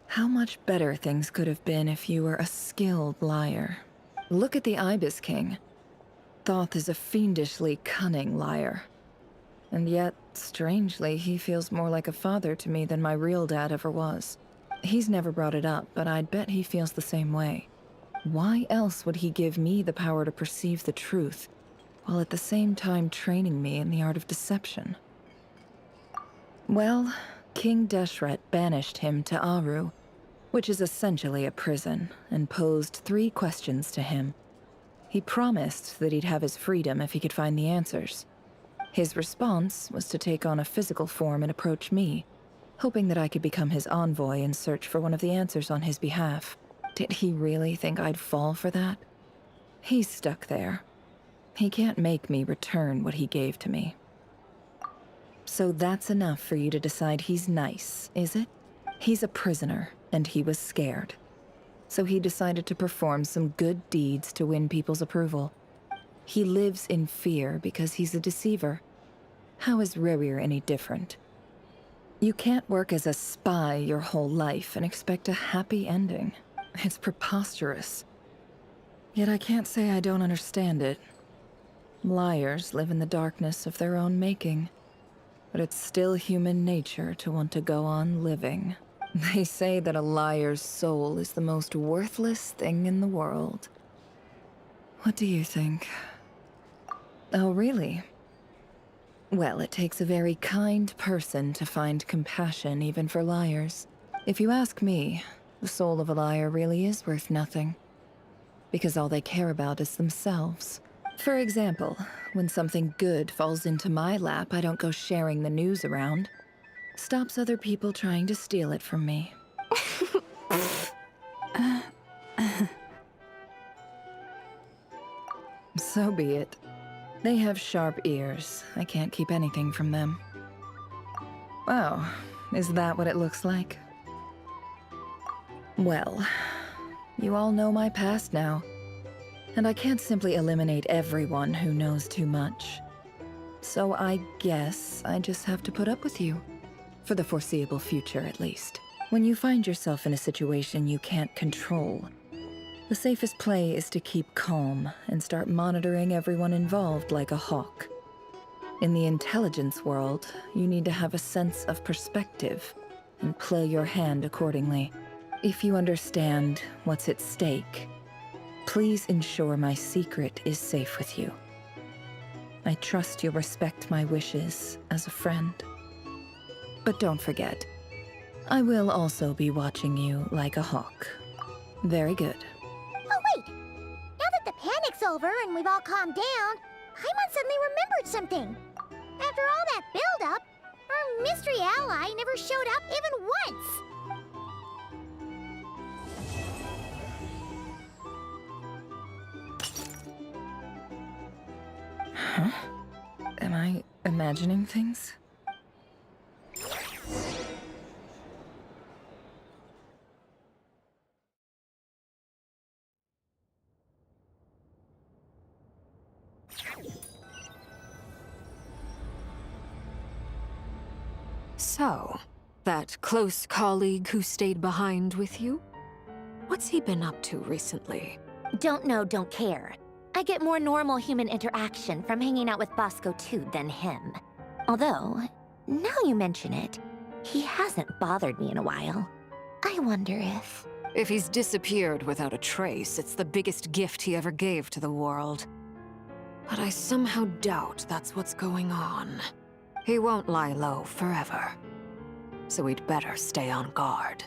How much better things could have been if you were a skilled liar. Look at the Ibis King. Thoth is a fiendishly cunning liar. And yet, strangely, he feels more like a father to me than my real dad ever was. He's never brought it up, but I'd bet he feels the same way. Why else would he give me the power to perceive the truth, while at the same time training me in the art of deception? Well, King Deshret banished him to Aru, which is essentially a prison, and posed 3 questions to him. He promised that he'd have his freedom if he could find the answers. His response was to take on a physical form and approach me, hoping that I could become his envoy and search for one of the answers on his behalf. Did he really think I'd fall for that? He's stuck there. He can't make me return what he gave to me. So that's enough for you to decide he's nice, is it? He's a prisoner, and he was scared. So he decided to perform some good deeds to win people's approval. He lives in fear because he's a deceiver. How is Rerir any different? You can't work as a spy your whole life and expect a happy ending. It's preposterous. Yet I can't say I don't understand it. Liars live in the darkness of their own making. But it's still human nature to want to go on living. They say that a liar's soul is the most worthless thing in the world. What do you think? Oh, really? Well, it takes a very kind person to find compassion even for liars. If you ask me, the soul of a liar really is worth nothing. Because all they care about is themselves. For example, when something good falls into my lap, I don't go sharing the news around. Stops other people trying to steal it from me. So be it. They have sharp ears. I can't keep anything from them. Oh, is that what it looks like? Well, you all know my past now. And I can't simply eliminate everyone who knows too much. So I guess I just have to put up with you. For the foreseeable future, at least. When you find yourself in a situation you can't control, the safest play is to keep calm and start monitoring everyone involved like a hawk. In the intelligence world, you need to have a sense of perspective and play your hand accordingly. If you understand what's at stake, please ensure my secret is safe with you. I trust you'll respect my wishes as a friend. But don't forget, I will also be watching you like a hawk. Very good. Oh, wait! Now that the panic's over and we've all calmed down, Paimon suddenly remembered something. After all that build-up, our mystery ally never showed up even once. Huh? Am I imagining things? So, that close colleague who stayed behind with you? What's he been up to recently? Don't know, don't care. I get more normal human interaction from hanging out with Bosco too than him. Although, now you mention it, he hasn't bothered me in a while. I wonder if... If he's disappeared without a trace, it's the biggest gift he ever gave to the world. But I somehow doubt that's what's going on. He won't lie low forever. So we'd better stay on guard.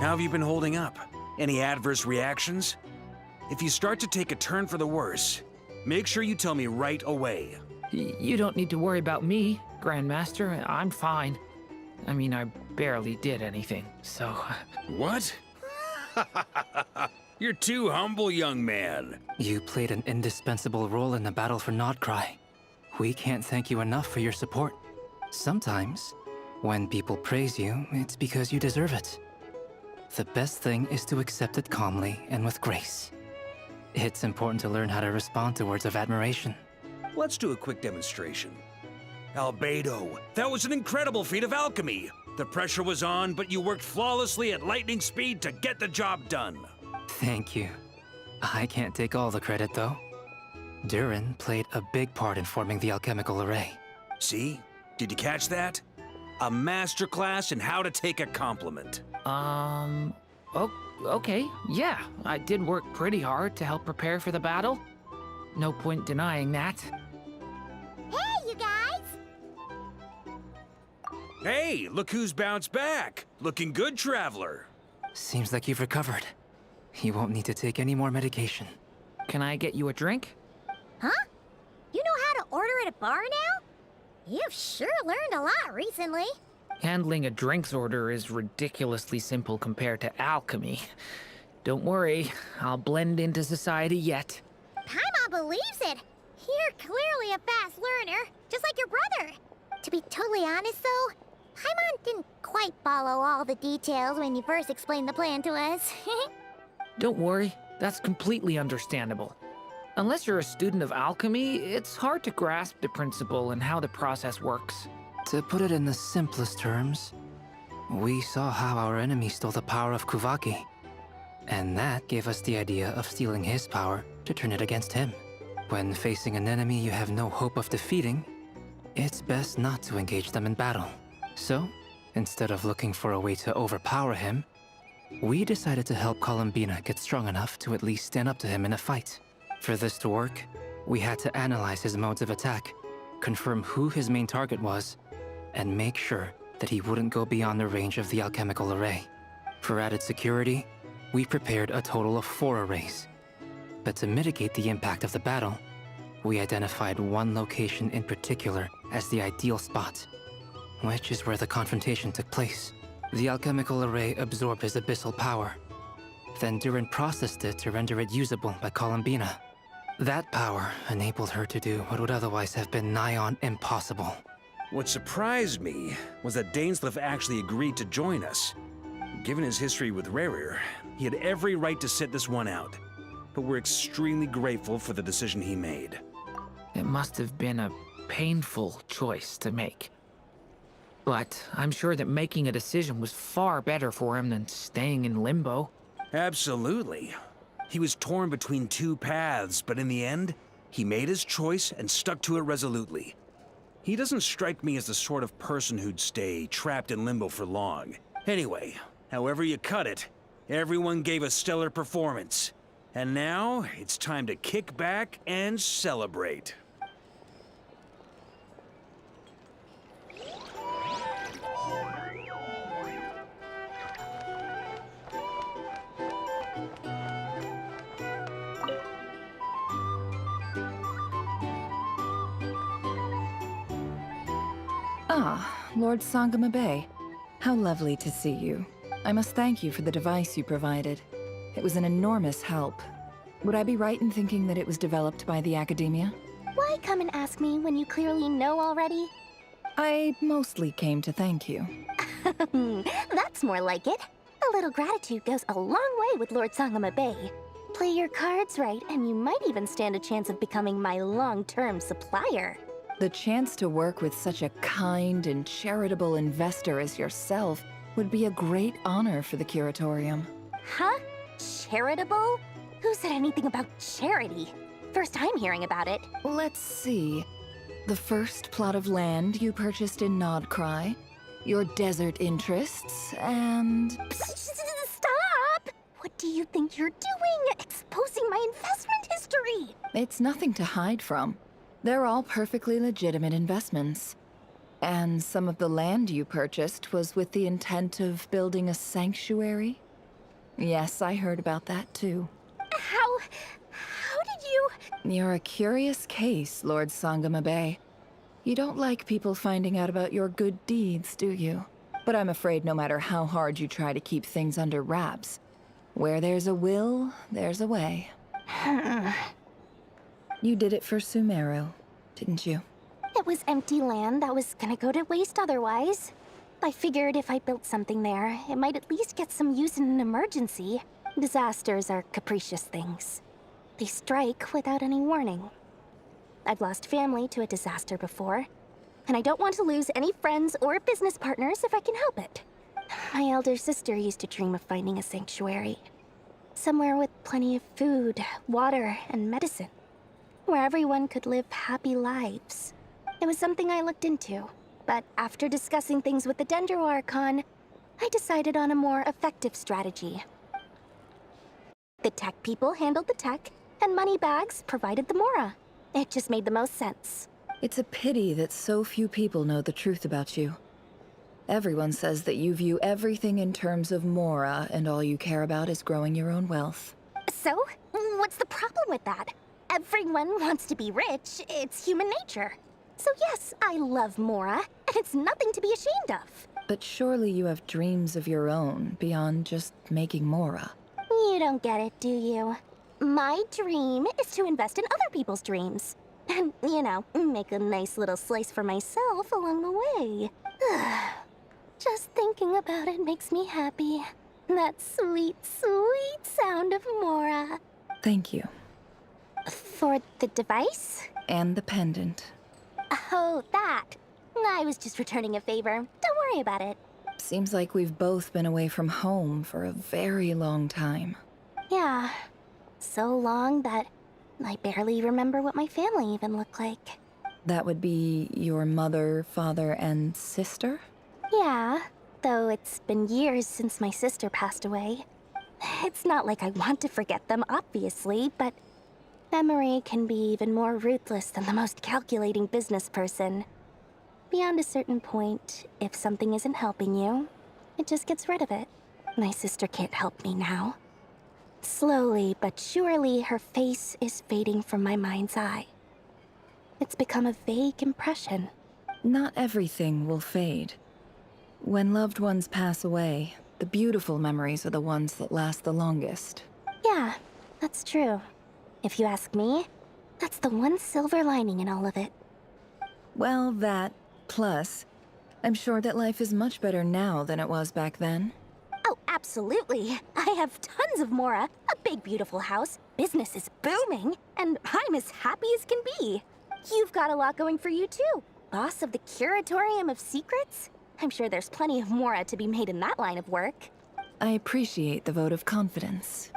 How have you been holding up? Any adverse reactions? If you start to take a turn for the worse, make sure you tell me right away. You don't need to worry about me, Grandmaster. I'm fine. I mean, I barely did anything, so... What? You're too humble, young man. You played an indispensable role in the battle for Nodcry. We can't thank you enough for your support. Sometimes, when people praise you, it's because you deserve it. The best thing is to accept it calmly and with grace. It's important to learn how to respond to words of admiration. Let's do a quick demonstration. Albedo, that was an incredible feat of alchemy. The pressure was on, but you worked flawlessly at lightning speed to get the job done. Thank you. I can't take all the credit, though. Durin played a big part in forming the alchemical array. See? Did you catch that? A masterclass in how to take a compliment. Okay, yeah. I did work pretty hard to help prepare for the battle. No point denying that. Hey, you guys! Hey, look who's bounced back. Looking good, traveler. Seems like you've recovered. You won't need to take any more medication. Can I get you a drink? Huh? You know how to order at a bar now? You've sure learned a lot recently. Handling a drinks order is ridiculously simple compared to alchemy. Don't worry, I'll blend into society yet. Paimon believes it. You're clearly a fast learner, just like your brother. To be totally honest, though, Paimon didn't quite follow all the details when you first explained the plan to us. Don't worry, that's completely understandable. Unless you're a student of alchemy, it's hard to grasp the principle and how the process works. To put it in the simplest terms, we saw how our enemy stole the power of Kuvaki. And that gave us the idea of stealing his power to turn it against him. When facing an enemy you have no hope of defeating, it's best not to engage them in battle. So, instead of looking for a way to overpower him, we decided to help Columbina get strong enough to at least stand up to him in a fight. For this to work, we had to analyze his modes of attack, confirm who his main target was, and make sure that he wouldn't go beyond the range of the alchemical array. For added security, we prepared a total of 4 arrays. But to mitigate the impact of the battle, we identified one location in particular as the ideal spot, which is where the confrontation took place. The alchemical array absorbed his abyssal power. Then Durin processed it to render it usable by Columbina. That power enabled her to do what would otherwise have been nigh on impossible. What surprised me was that Dainsleif actually agreed to join us. Given his history with Rerir, he had every right to sit this one out. But we're extremely grateful for the decision he made. It must have been a painful choice to make. But I'm sure that making a decision was far better for him than staying in limbo. Absolutely. He was torn between 2 paths, but in the end, he made his choice and stuck to it resolutely. He doesn't strike me as the sort of person who'd stay trapped in limbo for long. Anyway, however you cut it, everyone gave a stellar performance. And now, it's time to kick back and celebrate. Ah, Lord Sangamabe. How lovely to see you. I must thank you for the device you provided. It was an enormous help. Would I be right in thinking that it was developed by the Academia? Why come and ask me when you clearly know already? I mostly came to thank you. That's more like it. A little gratitude goes a long way with Lord Sangamabe. Play your cards right, and you might even stand a chance of becoming my long-term supplier. The chance to work with such a kind and charitable investor as yourself would be a great honor for the Curatorium. Huh? Charitable? Who said anything about charity? First time hearing about it. Let's see. The first plot of land you purchased in Nodcry, your desert interests, and... Stop! What do you think you're doing? Exposing my investment history! It's nothing to hide from. They're all perfectly legitimate investments. And some of the land you purchased was with the intent of building a sanctuary? Yes, I heard about that too. How did you... You're a curious case, Lord Sangamabe. You don't like people finding out about your good deeds, do you? But I'm afraid no matter how hard you try to keep things under wraps, where there's a will, there's a way. You did it for Sumeru, didn't you? It was empty land that was gonna go to waste otherwise. I figured if I built something there, it might at least get some use in an emergency. Disasters are capricious things. They strike without any warning. I've lost family to a disaster before, and I don't want to lose any friends or business partners if I can help it. My elder sister used to dream of finding a sanctuary. Somewhere with plenty of food, water, and medicine. Where everyone could live happy lives. It was something I looked into, but after discussing things with the Dendro Archon, I decided on a more effective strategy. The tech people handled the tech, and Moneybags provided the Mora. It just made the most sense. It's a pity that so few people know the truth about you. Everyone says that you view everything in terms of Mora, and all you care about is growing your own wealth. So, what's the problem with that? Everyone wants to be rich. It's human nature. So yes, I love Mora, and it's nothing to be ashamed of. But surely you have dreams of your own, beyond just making Mora. You don't get it, do you? My dream is to invest in other people's dreams. And, you know, make a nice little slice for myself along the way. Just thinking about it makes me happy. That sweet, sweet sound of Mora. Thank you. For the device? And the pendant. Oh, that. I was just returning a favor. Don't worry about it. Seems like we've both been away from home for a very long time. Yeah. So long that I barely remember what my family even looked like. That would be your mother, father, and sister? Yeah, though it's been years since my sister passed away. It's not like I want to forget them, obviously, but memory can be even more ruthless than the most calculating business person. Beyond a certain point, if something isn't helping you, it just gets rid of it. My sister can't help me now. Slowly but surely, her face is fading from my mind's eye. It's become a vague impression. Not everything will fade. When loved ones pass away, the beautiful memories are the ones that last the longest. Yeah, that's true. If you ask me, that's the one silver lining in all of it. Well, that, plus, I'm sure that life is much better now than it was back then. Oh, absolutely. I have tons of Mora, a big beautiful house, business is booming, and I'm as happy as can be. You've got a lot going for you too. Boss of the Curatorium of Secrets? I'm sure there's plenty of Mora to be made in that line of work. I appreciate the vote of confidence.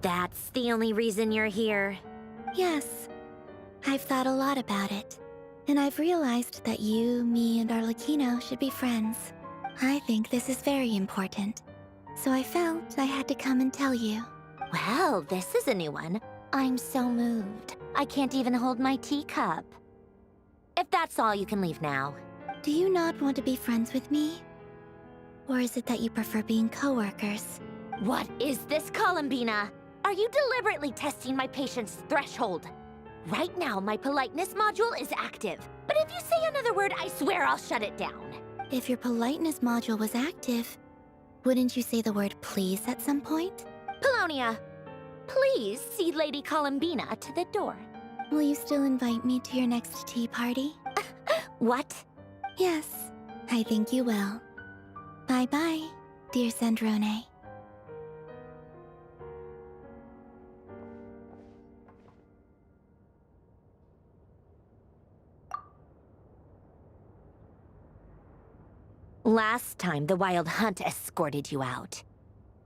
That's the only reason you're here. Yes. I've thought a lot about it. And I've realized that you, me, and Arlecchino should be friends. I think this is very important. So I felt I had to come and tell you. Well, this is a new one. I'm so moved. I can't even hold my teacup. If that's all, you can leave now. Do you not want to be friends with me? Or is it that you prefer being co-workers? What is this, Columbina? Are you deliberately testing my patience threshold? Right now, my politeness module is active. But if you say another word, I swear I'll shut it down. If your politeness module was active, wouldn't you say the word please at some point? Polonia, please see Lady Columbina to the door. Will you still invite me to your next tea party? What? Yes, I think you will. Bye-bye, dear Sandrone. Last time, the Wild Hunt escorted you out.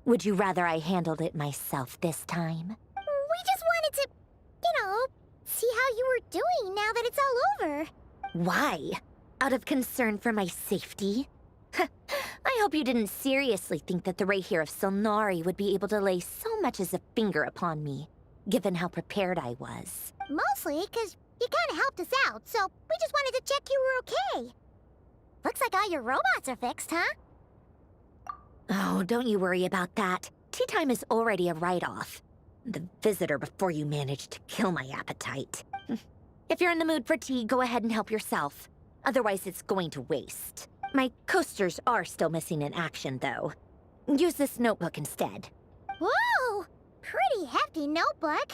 Would you rather I handled it myself this time? We just wanted to, see how you were doing now that it's all over. Why? Out of concern for my safety? I hope you didn't seriously think that the Wayfarer of Solnari would be able to lay so much as a finger upon me, given how prepared I was. Mostly because you kind of helped us out, so we just wanted to check you were okay. Looks like all your robots are fixed, huh? Oh, don't you worry about that. Tea time is already a write-off. The visitor before you managed to kill my appetite. If you're in the mood for tea, go ahead and help yourself. Otherwise, it's going to waste. My coasters are still missing in action, though. Use this notebook instead. Whoa! Pretty hefty notebook.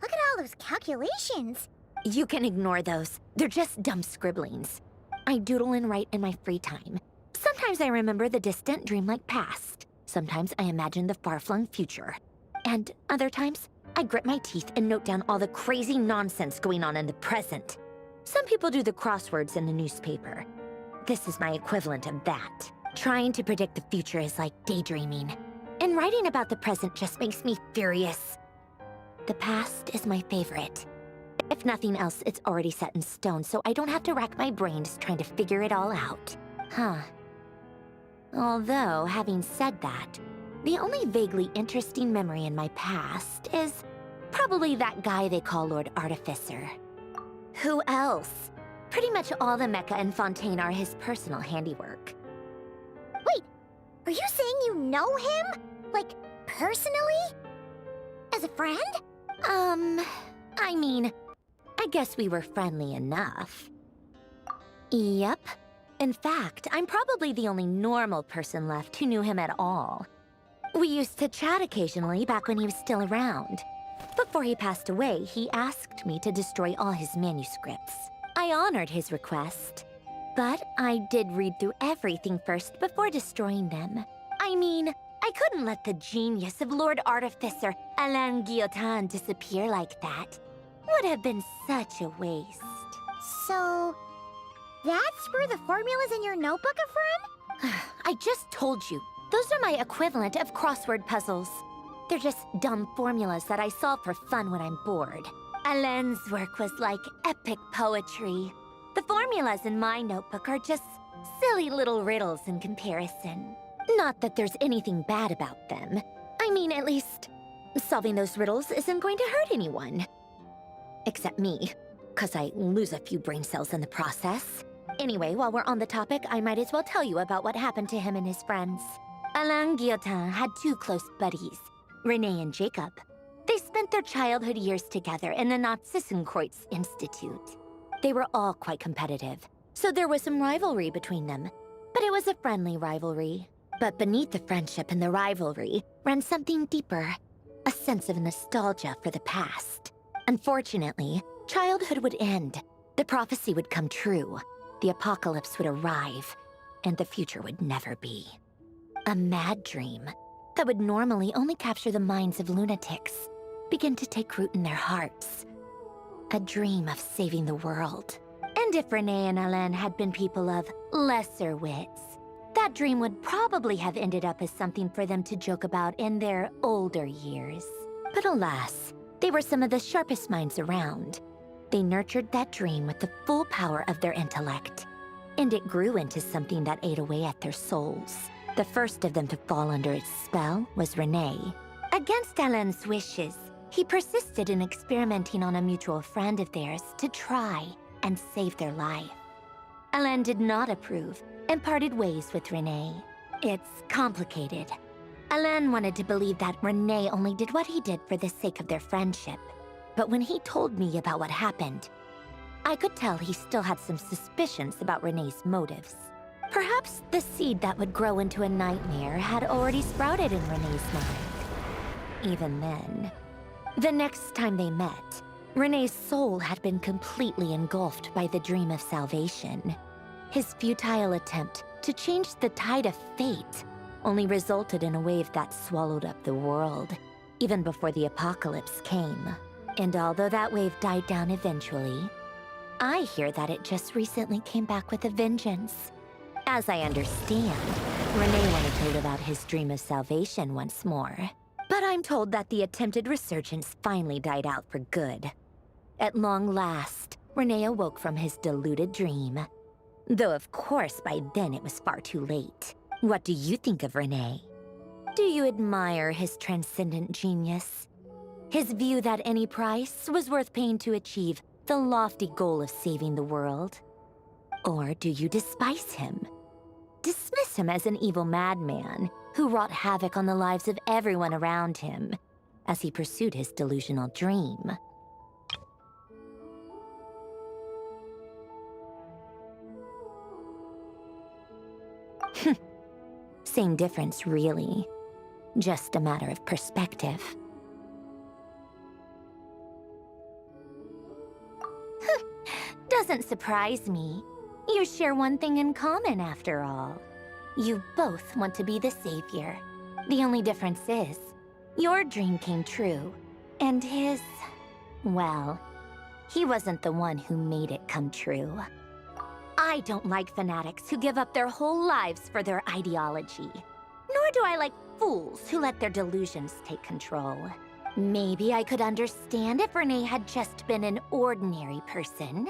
Look at all those calculations. You can ignore those. They're just dumb scribblings. I doodle and write in my free time. Sometimes I remember the distant, dreamlike past. Sometimes I imagine the far-flung future. And other times, I grit my teeth and note down all the crazy nonsense going on in the present. Some people do the crosswords in the newspaper. This is my equivalent of that. Trying to predict the future is like daydreaming. And writing about the present just makes me furious. The past is my favorite. If nothing else, it's already set in stone, so I don't have to rack my brains trying to figure it all out. Huh. Although, having said that, the only vaguely interesting memory in my past is probably that guy they call Lord Artificer. Who else? Pretty much all the mecha and Fontaine are his personal handiwork. Wait, are you saying you know him? Like, personally? As a friend? I mean, I guess we were friendly enough. Yep. In fact, I'm probably the only normal person left who knew him at all. We used to chat occasionally back when he was still around. Before he passed away, he asked me to destroy all his manuscripts. I honored his request, but I did read through everything first before destroying them. I mean, I couldn't let the genius of Lord Artificer Alain Guillotin disappear like that. Would have been such a waste. So, that's where the formulas in your notebook are from? I just told you. Those are my equivalent of crossword puzzles. They're just dumb formulas that I solve for fun when I'm bored. Alain's work was like epic poetry. The formulas in my notebook are just silly little riddles in comparison. Not that there's anything bad about them. I mean, at least, solving those riddles isn't going to hurt anyone. Except me, 'cause I lose a few brain cells in the process. Anyway, while we're on the topic, I might as well tell you about what happened to him and his friends. Alain Guillotin had two close buddies, Renee and Jacob. They spent their childhood years together in the Narzissenkreuz Institute. They were all quite competitive, so there was some rivalry between them. But it was a friendly rivalry. But beneath the friendship and the rivalry ran something deeper, a sense of nostalgia for the past. Unfortunately, childhood would end, the prophecy would come true, the apocalypse would arrive, and the future would never be. A mad dream that would normally only capture the minds of lunatics began to take root in their hearts. A dream of saving the world. And if Renee and Alain had been people of lesser wits, that dream would probably have ended up as something for them to joke about in their older years. But alas, they were some of the sharpest minds around. They nurtured that dream with the full power of their intellect, and it grew into something that ate away at their souls. The first of them to fall under its spell was Renee. Against Alain's wishes, he persisted in experimenting on a mutual friend of theirs to try and save their life. Alain did not approve and parted ways with Renee. It's complicated. Alain wanted to believe that Renee only did what he did for the sake of their friendship. But when he told me about what happened, I could tell he still had some suspicions about Renee's motives. Perhaps the seed that would grow into a nightmare had already sprouted in Renee's mind. Even then, the next time they met, Renee's soul had been completely engulfed by the dream of salvation. His futile attempt to change the tide of fate only resulted in a wave that swallowed up the world, even before the apocalypse came. And although that wave died down eventually, I hear that it just recently came back with a vengeance. As I understand, Renee wanted to live out his dream of salvation once more. But I'm told that the attempted resurgence finally died out for good. At long last, Renee awoke from his deluded dream. Though of course by then it was far too late. What do you think of Renee? Do you admire his transcendent genius? His view that any price was worth paying to achieve the lofty goal of saving the world? Or do you despise him? Dismiss him as an evil madman who wrought havoc on the lives of everyone around him as he pursued his delusional dream. Same difference, really. Just a matter of perspective. Doesn't surprise me. You share one thing in common, after all. You both want to be the savior. The only difference is, your dream came true, and his... well, he wasn't the one who made it come true. I don't like fanatics who give up their whole lives for their ideology. Nor do I like fools who let their delusions take control. Maybe I could understand if Renee had just been an ordinary person.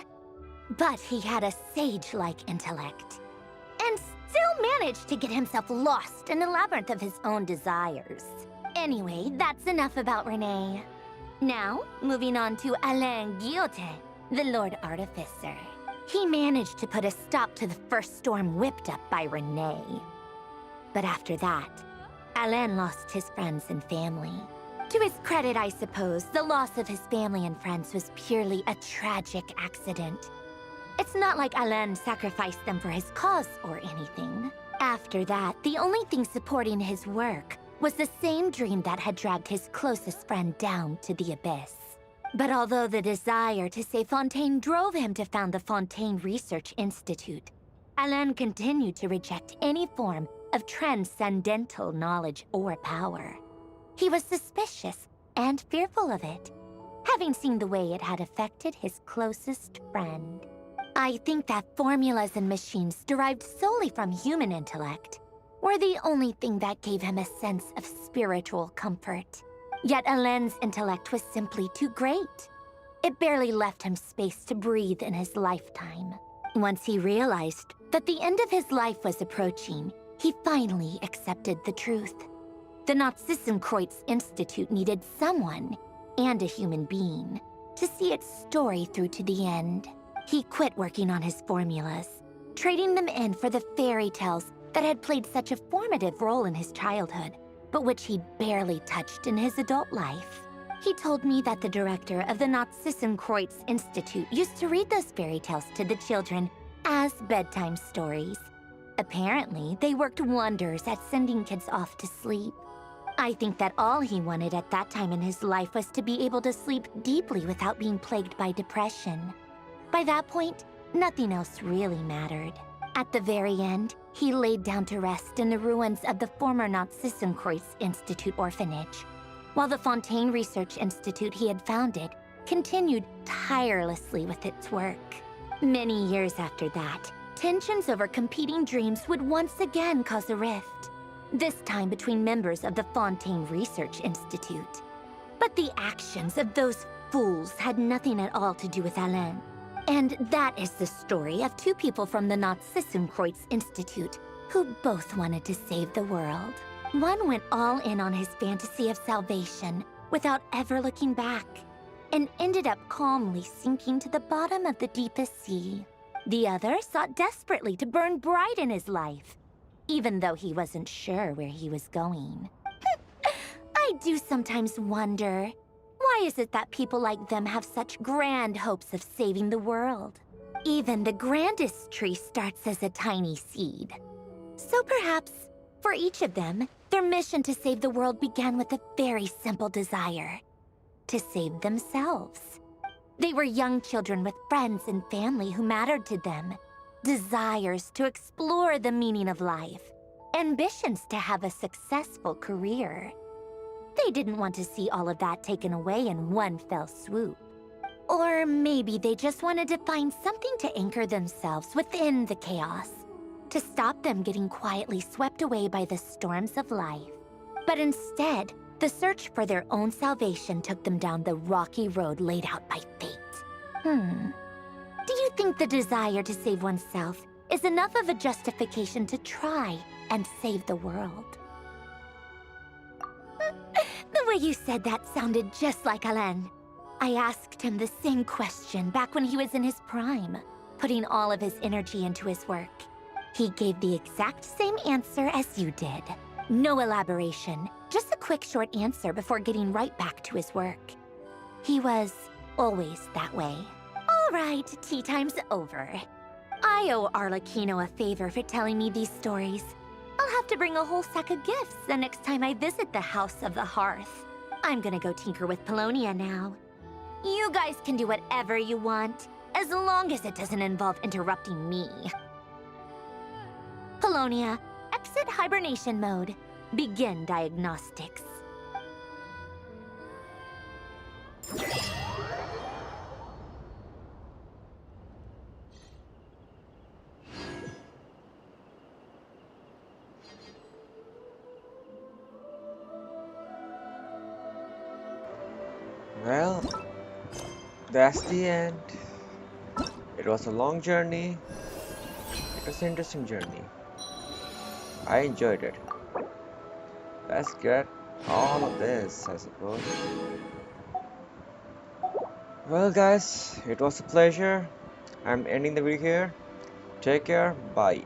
But he had a sage-like intellect, and still managed to get himself lost in a labyrinth of his own desires. Anyway, that's enough about Renee. Now, moving on to Alain Guillotin, the Lord Artificer. He managed to put a stop to the first storm whipped up by Renee. But after that, Alain lost his friends and family. To his credit, I suppose, the loss of his family and friends was purely a tragic accident. It's not like Alain sacrificed them for his cause or anything. After that, the only thing supporting his work was the same dream that had dragged his closest friend down to the abyss. But although the desire to save Fontaine drove him to found the Fontaine Research Institute, Alain continued to reject any form of transcendental knowledge or power. He was suspicious and fearful of it, having seen the way it had affected his closest friend. I think that formulas and machines derived solely from human intellect were the only thing that gave him a sense of spiritual comfort. Yet Alain's intellect was simply too great. It barely left him space to breathe in his lifetime. Once he realized that the end of his life was approaching, he finally accepted the truth. The Nazissenkreuz Institute needed someone, and a human being, to see its story through to the end. He quit working on his formulas, trading them in for the fairy tales that had played such a formative role in his childhood, but which he'd barely touched in his adult life. He told me that the director of the Nazissenkreuz Institute used to read those fairy tales to the children as bedtime stories. Apparently, they worked wonders at sending kids off to sleep. I think that all he wanted at that time in his life was to be able to sleep deeply without being plagued by depression. By that point, nothing else really mattered. At the very end, he laid down to rest in the ruins of the former Nazissenkreuz Institute orphanage, while the Fontaine Research Institute he had founded continued tirelessly with its work. Many years after that, tensions over competing dreams would once again cause a rift, this time between members of the Fontaine Research Institute. But the actions of those fools had nothing at all to do with Alain. And that is the story of two people from the Nazissenkreuz Institute who both wanted to save the world. One went all in on his fantasy of salvation without ever looking back, and ended up calmly sinking to the bottom of the deepest sea. The other sought desperately to burn bright in his life, even though he wasn't sure where he was going. I do sometimes wonder, why is it that people like them have such grand hopes of saving the world? Even the grandest tree starts as a tiny seed. So perhaps, for each of them, their mission to save the world began with a very simple desire: to save themselves. They were young children with friends and family who mattered to them, desires to explore the meaning of life, ambitions to have a successful career. They didn't want to see all of that taken away in one fell swoop. Or maybe they just wanted to find something to anchor themselves within the chaos, to stop them getting quietly swept away by the storms of life. But instead, the search for their own salvation took them down the rocky road laid out by fate. Do you think the desire to save oneself is enough of a justification to try and save the world? The way you said that sounded just like Alain. I asked him the same question back when he was in his prime. putting all of his energy into his work. He gave the exact same answer as you did. No elaboration, just a quick short answer before getting right back to his work. He was always that way. All right, tea time's over. I owe Arlecchino a favor for telling me these stories. I'll have to bring a whole sack of gifts the next time I visit the House of the Hearth. I'm gonna go tinker with Polonia now. You guys can do whatever you want, as long as it doesn't involve interrupting me. Polonia, exit hibernation mode. Begin diagnostics. Well, that's the end. It was a long journey. It was an interesting journey. I enjoyed it. Let's get all of this, I suppose. Well guys, it was a pleasure. I'm ending the video here. Take care, bye.